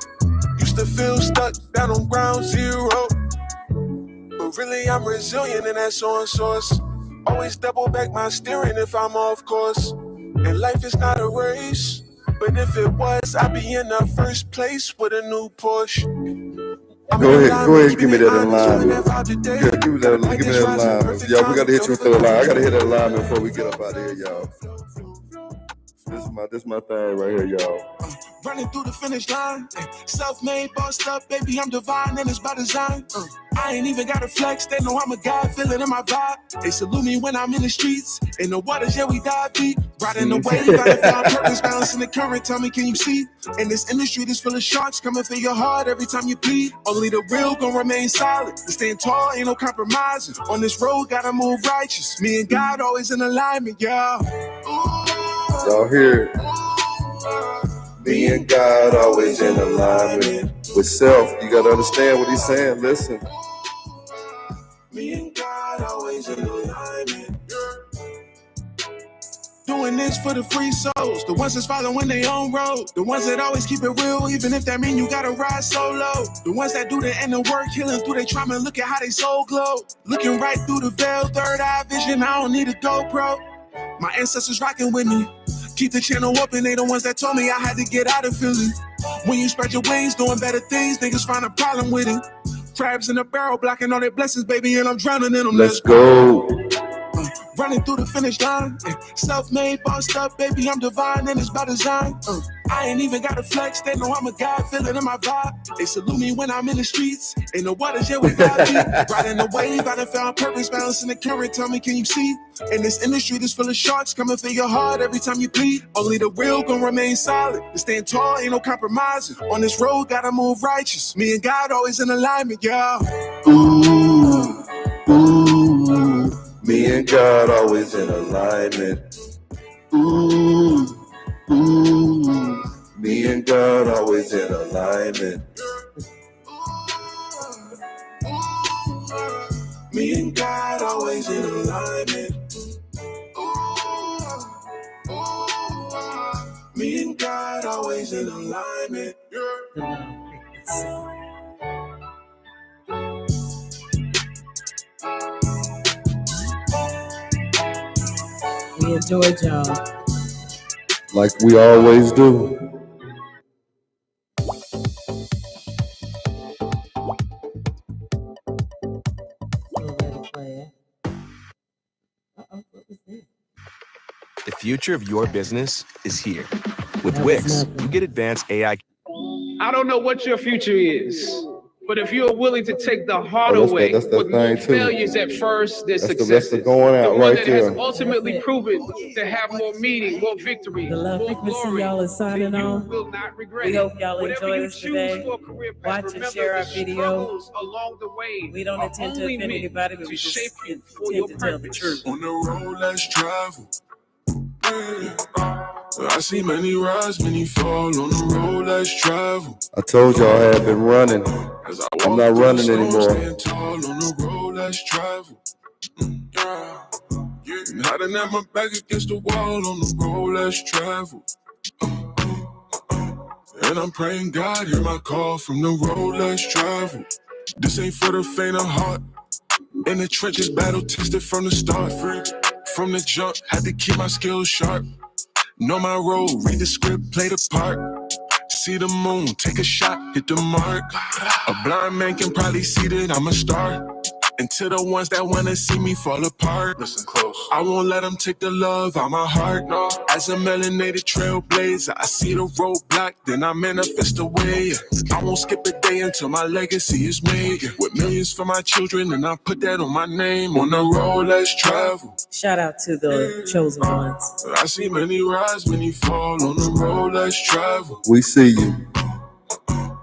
S2: Used to feel stuck down on ground zero. But really I'm resilient and that's on source. Always double back my steering if I'm off course. And life is not a race. But if it was, I'd be in the first place with a new Porsche.
S3: Go ahead, give me that alignment. Yeah, give me that alignment. Y'all, we gotta hit you with that alignment. I gotta hit that alignment before we get up out of here, y'all. This is my thing right here, y'all.
S2: Running through the finish line, self-made, bossed up, baby, I'm divine and it's by design. I ain't even gotta flex, they know I'm a guy, feel it in my vibe. They salute me when I'm in the streets, in the waters, yeah, we dive deep. Riding the wave, gotta find purpose, balancing the current, tell me, can you see? In this industry, that's full of sharks, coming for your heart every time you bleed. Only the real gon' remain solid, and staying tall, ain't no compromising. On this road, gotta move righteous, me and God always in alignment, yeah.
S3: Y'all hear it? Me and God always in alignment with self. You gotta understand what he's saying. Listen.
S2: Me and God always in alignment. Doing this for the free souls, the ones that's following their own road, the ones that always keep it real, even if that mean you gotta ride solo. The ones that do the inner work, healing through their trauma, and look at how they soul glow. Looking right through the veil, third eye vision, I don't need a GoPro. My ancestors rocking with me. Keep the channel open, they the ones that told me I had to get out of Philly. When you spread your wings, doing better things, niggas find a problem with it. Crabs in a barrel, blocking all their blessings, baby, and I'm drowning in them.
S3: Let's go.
S2: Running through the finish line. Self-made, bossed up, baby, I'm divine, and it's by design. I ain't even got to flex, they know I'm a guy, feeling in my vibe. They salute me when I'm in the streets. Ain't no waters yet without me. Riding the wave, I done found purpose, balancing the current. Tell me, can you see? In this industry that's full of sharks, coming for your heart every time you bleed. Only the real gon' remain solid. To stand tall, ain't no compromising. On this road, gotta move righteous. Me and God always in alignment, yeah.
S3: Ooh, ooh, me and God always in alignment. Ooh, ooh, me and God always in alignment.
S2: Me and God always in alignment. Me and God always in alignment.
S1: The love frequency. We enjoyed y'all.
S3: Like we always do.
S1: We'll let it play. Uh-oh, what was that?
S4: The future of your business is here. With
S1: That was
S4: Wix,
S1: nothing.
S4: you get advanced AI.
S5: I don't know what your future is, but if you're willing to take the harder
S3: that's
S5: way,
S3: that's that
S5: with more
S3: thing too.
S5: failures at first than
S3: That's
S5: successes,
S3: the going out
S5: one
S3: right
S5: that
S3: there.
S5: has ultimately
S1: That's it.
S5: proven to have more meaning, more victory,
S1: The love
S5: more
S1: frequency
S5: glory,
S1: y'all is signing
S5: then you
S1: on.
S5: will not regret
S1: We
S5: it.
S1: hope y'all
S5: Whatever
S1: enjoy
S5: you
S1: this
S5: choose
S1: today.
S5: for a career path,
S1: Watch and
S5: remember
S1: share our
S5: the
S1: video.
S5: struggles along the way
S1: We don't
S5: are
S1: intend to
S5: only
S1: offend
S5: meant
S1: anybody, but we
S5: to
S1: just
S5: shape you for your
S1: intend to tell the
S5: purpose.
S1: truth.
S2: On the road, let's travel. I see many rise, many fall. On the road, let's travel.
S3: I told y'all I had been running.
S2: As I
S3: I'm
S2: walk
S3: not
S2: through
S3: running
S2: the storm,
S3: anymore.
S2: Stand tall on the road, let's travel. And hiding at my back against the wall on the road, let's travel. And I'm praying God hear my call from the road, let's travel. This ain't for the faint of heart. In the trenches, battle tested from the start. From the jump, had to keep my skills sharp. Know my role, read the script, play the part. See the moon, take a shot, hit the mark. A blind man can probably see that I'm a star. And to the ones that wanna see me fall apart, listen close. I won't let them take the love out my heart. No. As a melanated trailblazer, I see the roadblock, then I manifest a way. I won't skip a day until my legacy is made. With millions for my children, and I put that on my name. On the road, let's travel.
S1: Shout out to the chosen ones.
S2: I see many rise, many fall. On the road, let's travel.
S3: We see you.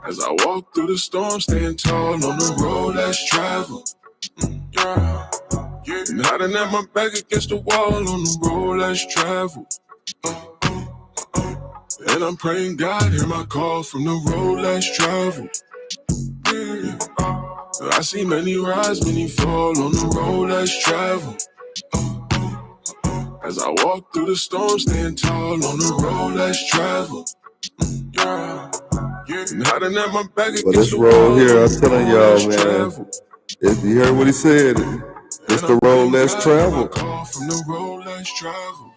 S2: As I walk through the storm, stand tall. On the road, let's travel. And hiding at my back against the wall on the road, let's travel. And I'm praying God hear my call from the road, let's travel. I see many rise, many fall on the road, let's travel. As I walk through the storm, stand tall on the road, let's travel. And hiding at my back
S3: But
S2: against
S3: this
S2: the
S3: road
S2: wall
S3: here,
S2: on
S3: I'm
S2: the
S3: telling
S2: road,
S3: y'all,
S2: let's
S3: man.
S2: travel.
S3: You heard what he said. It's the road less traveled.
S2: Call from the road, let's travel.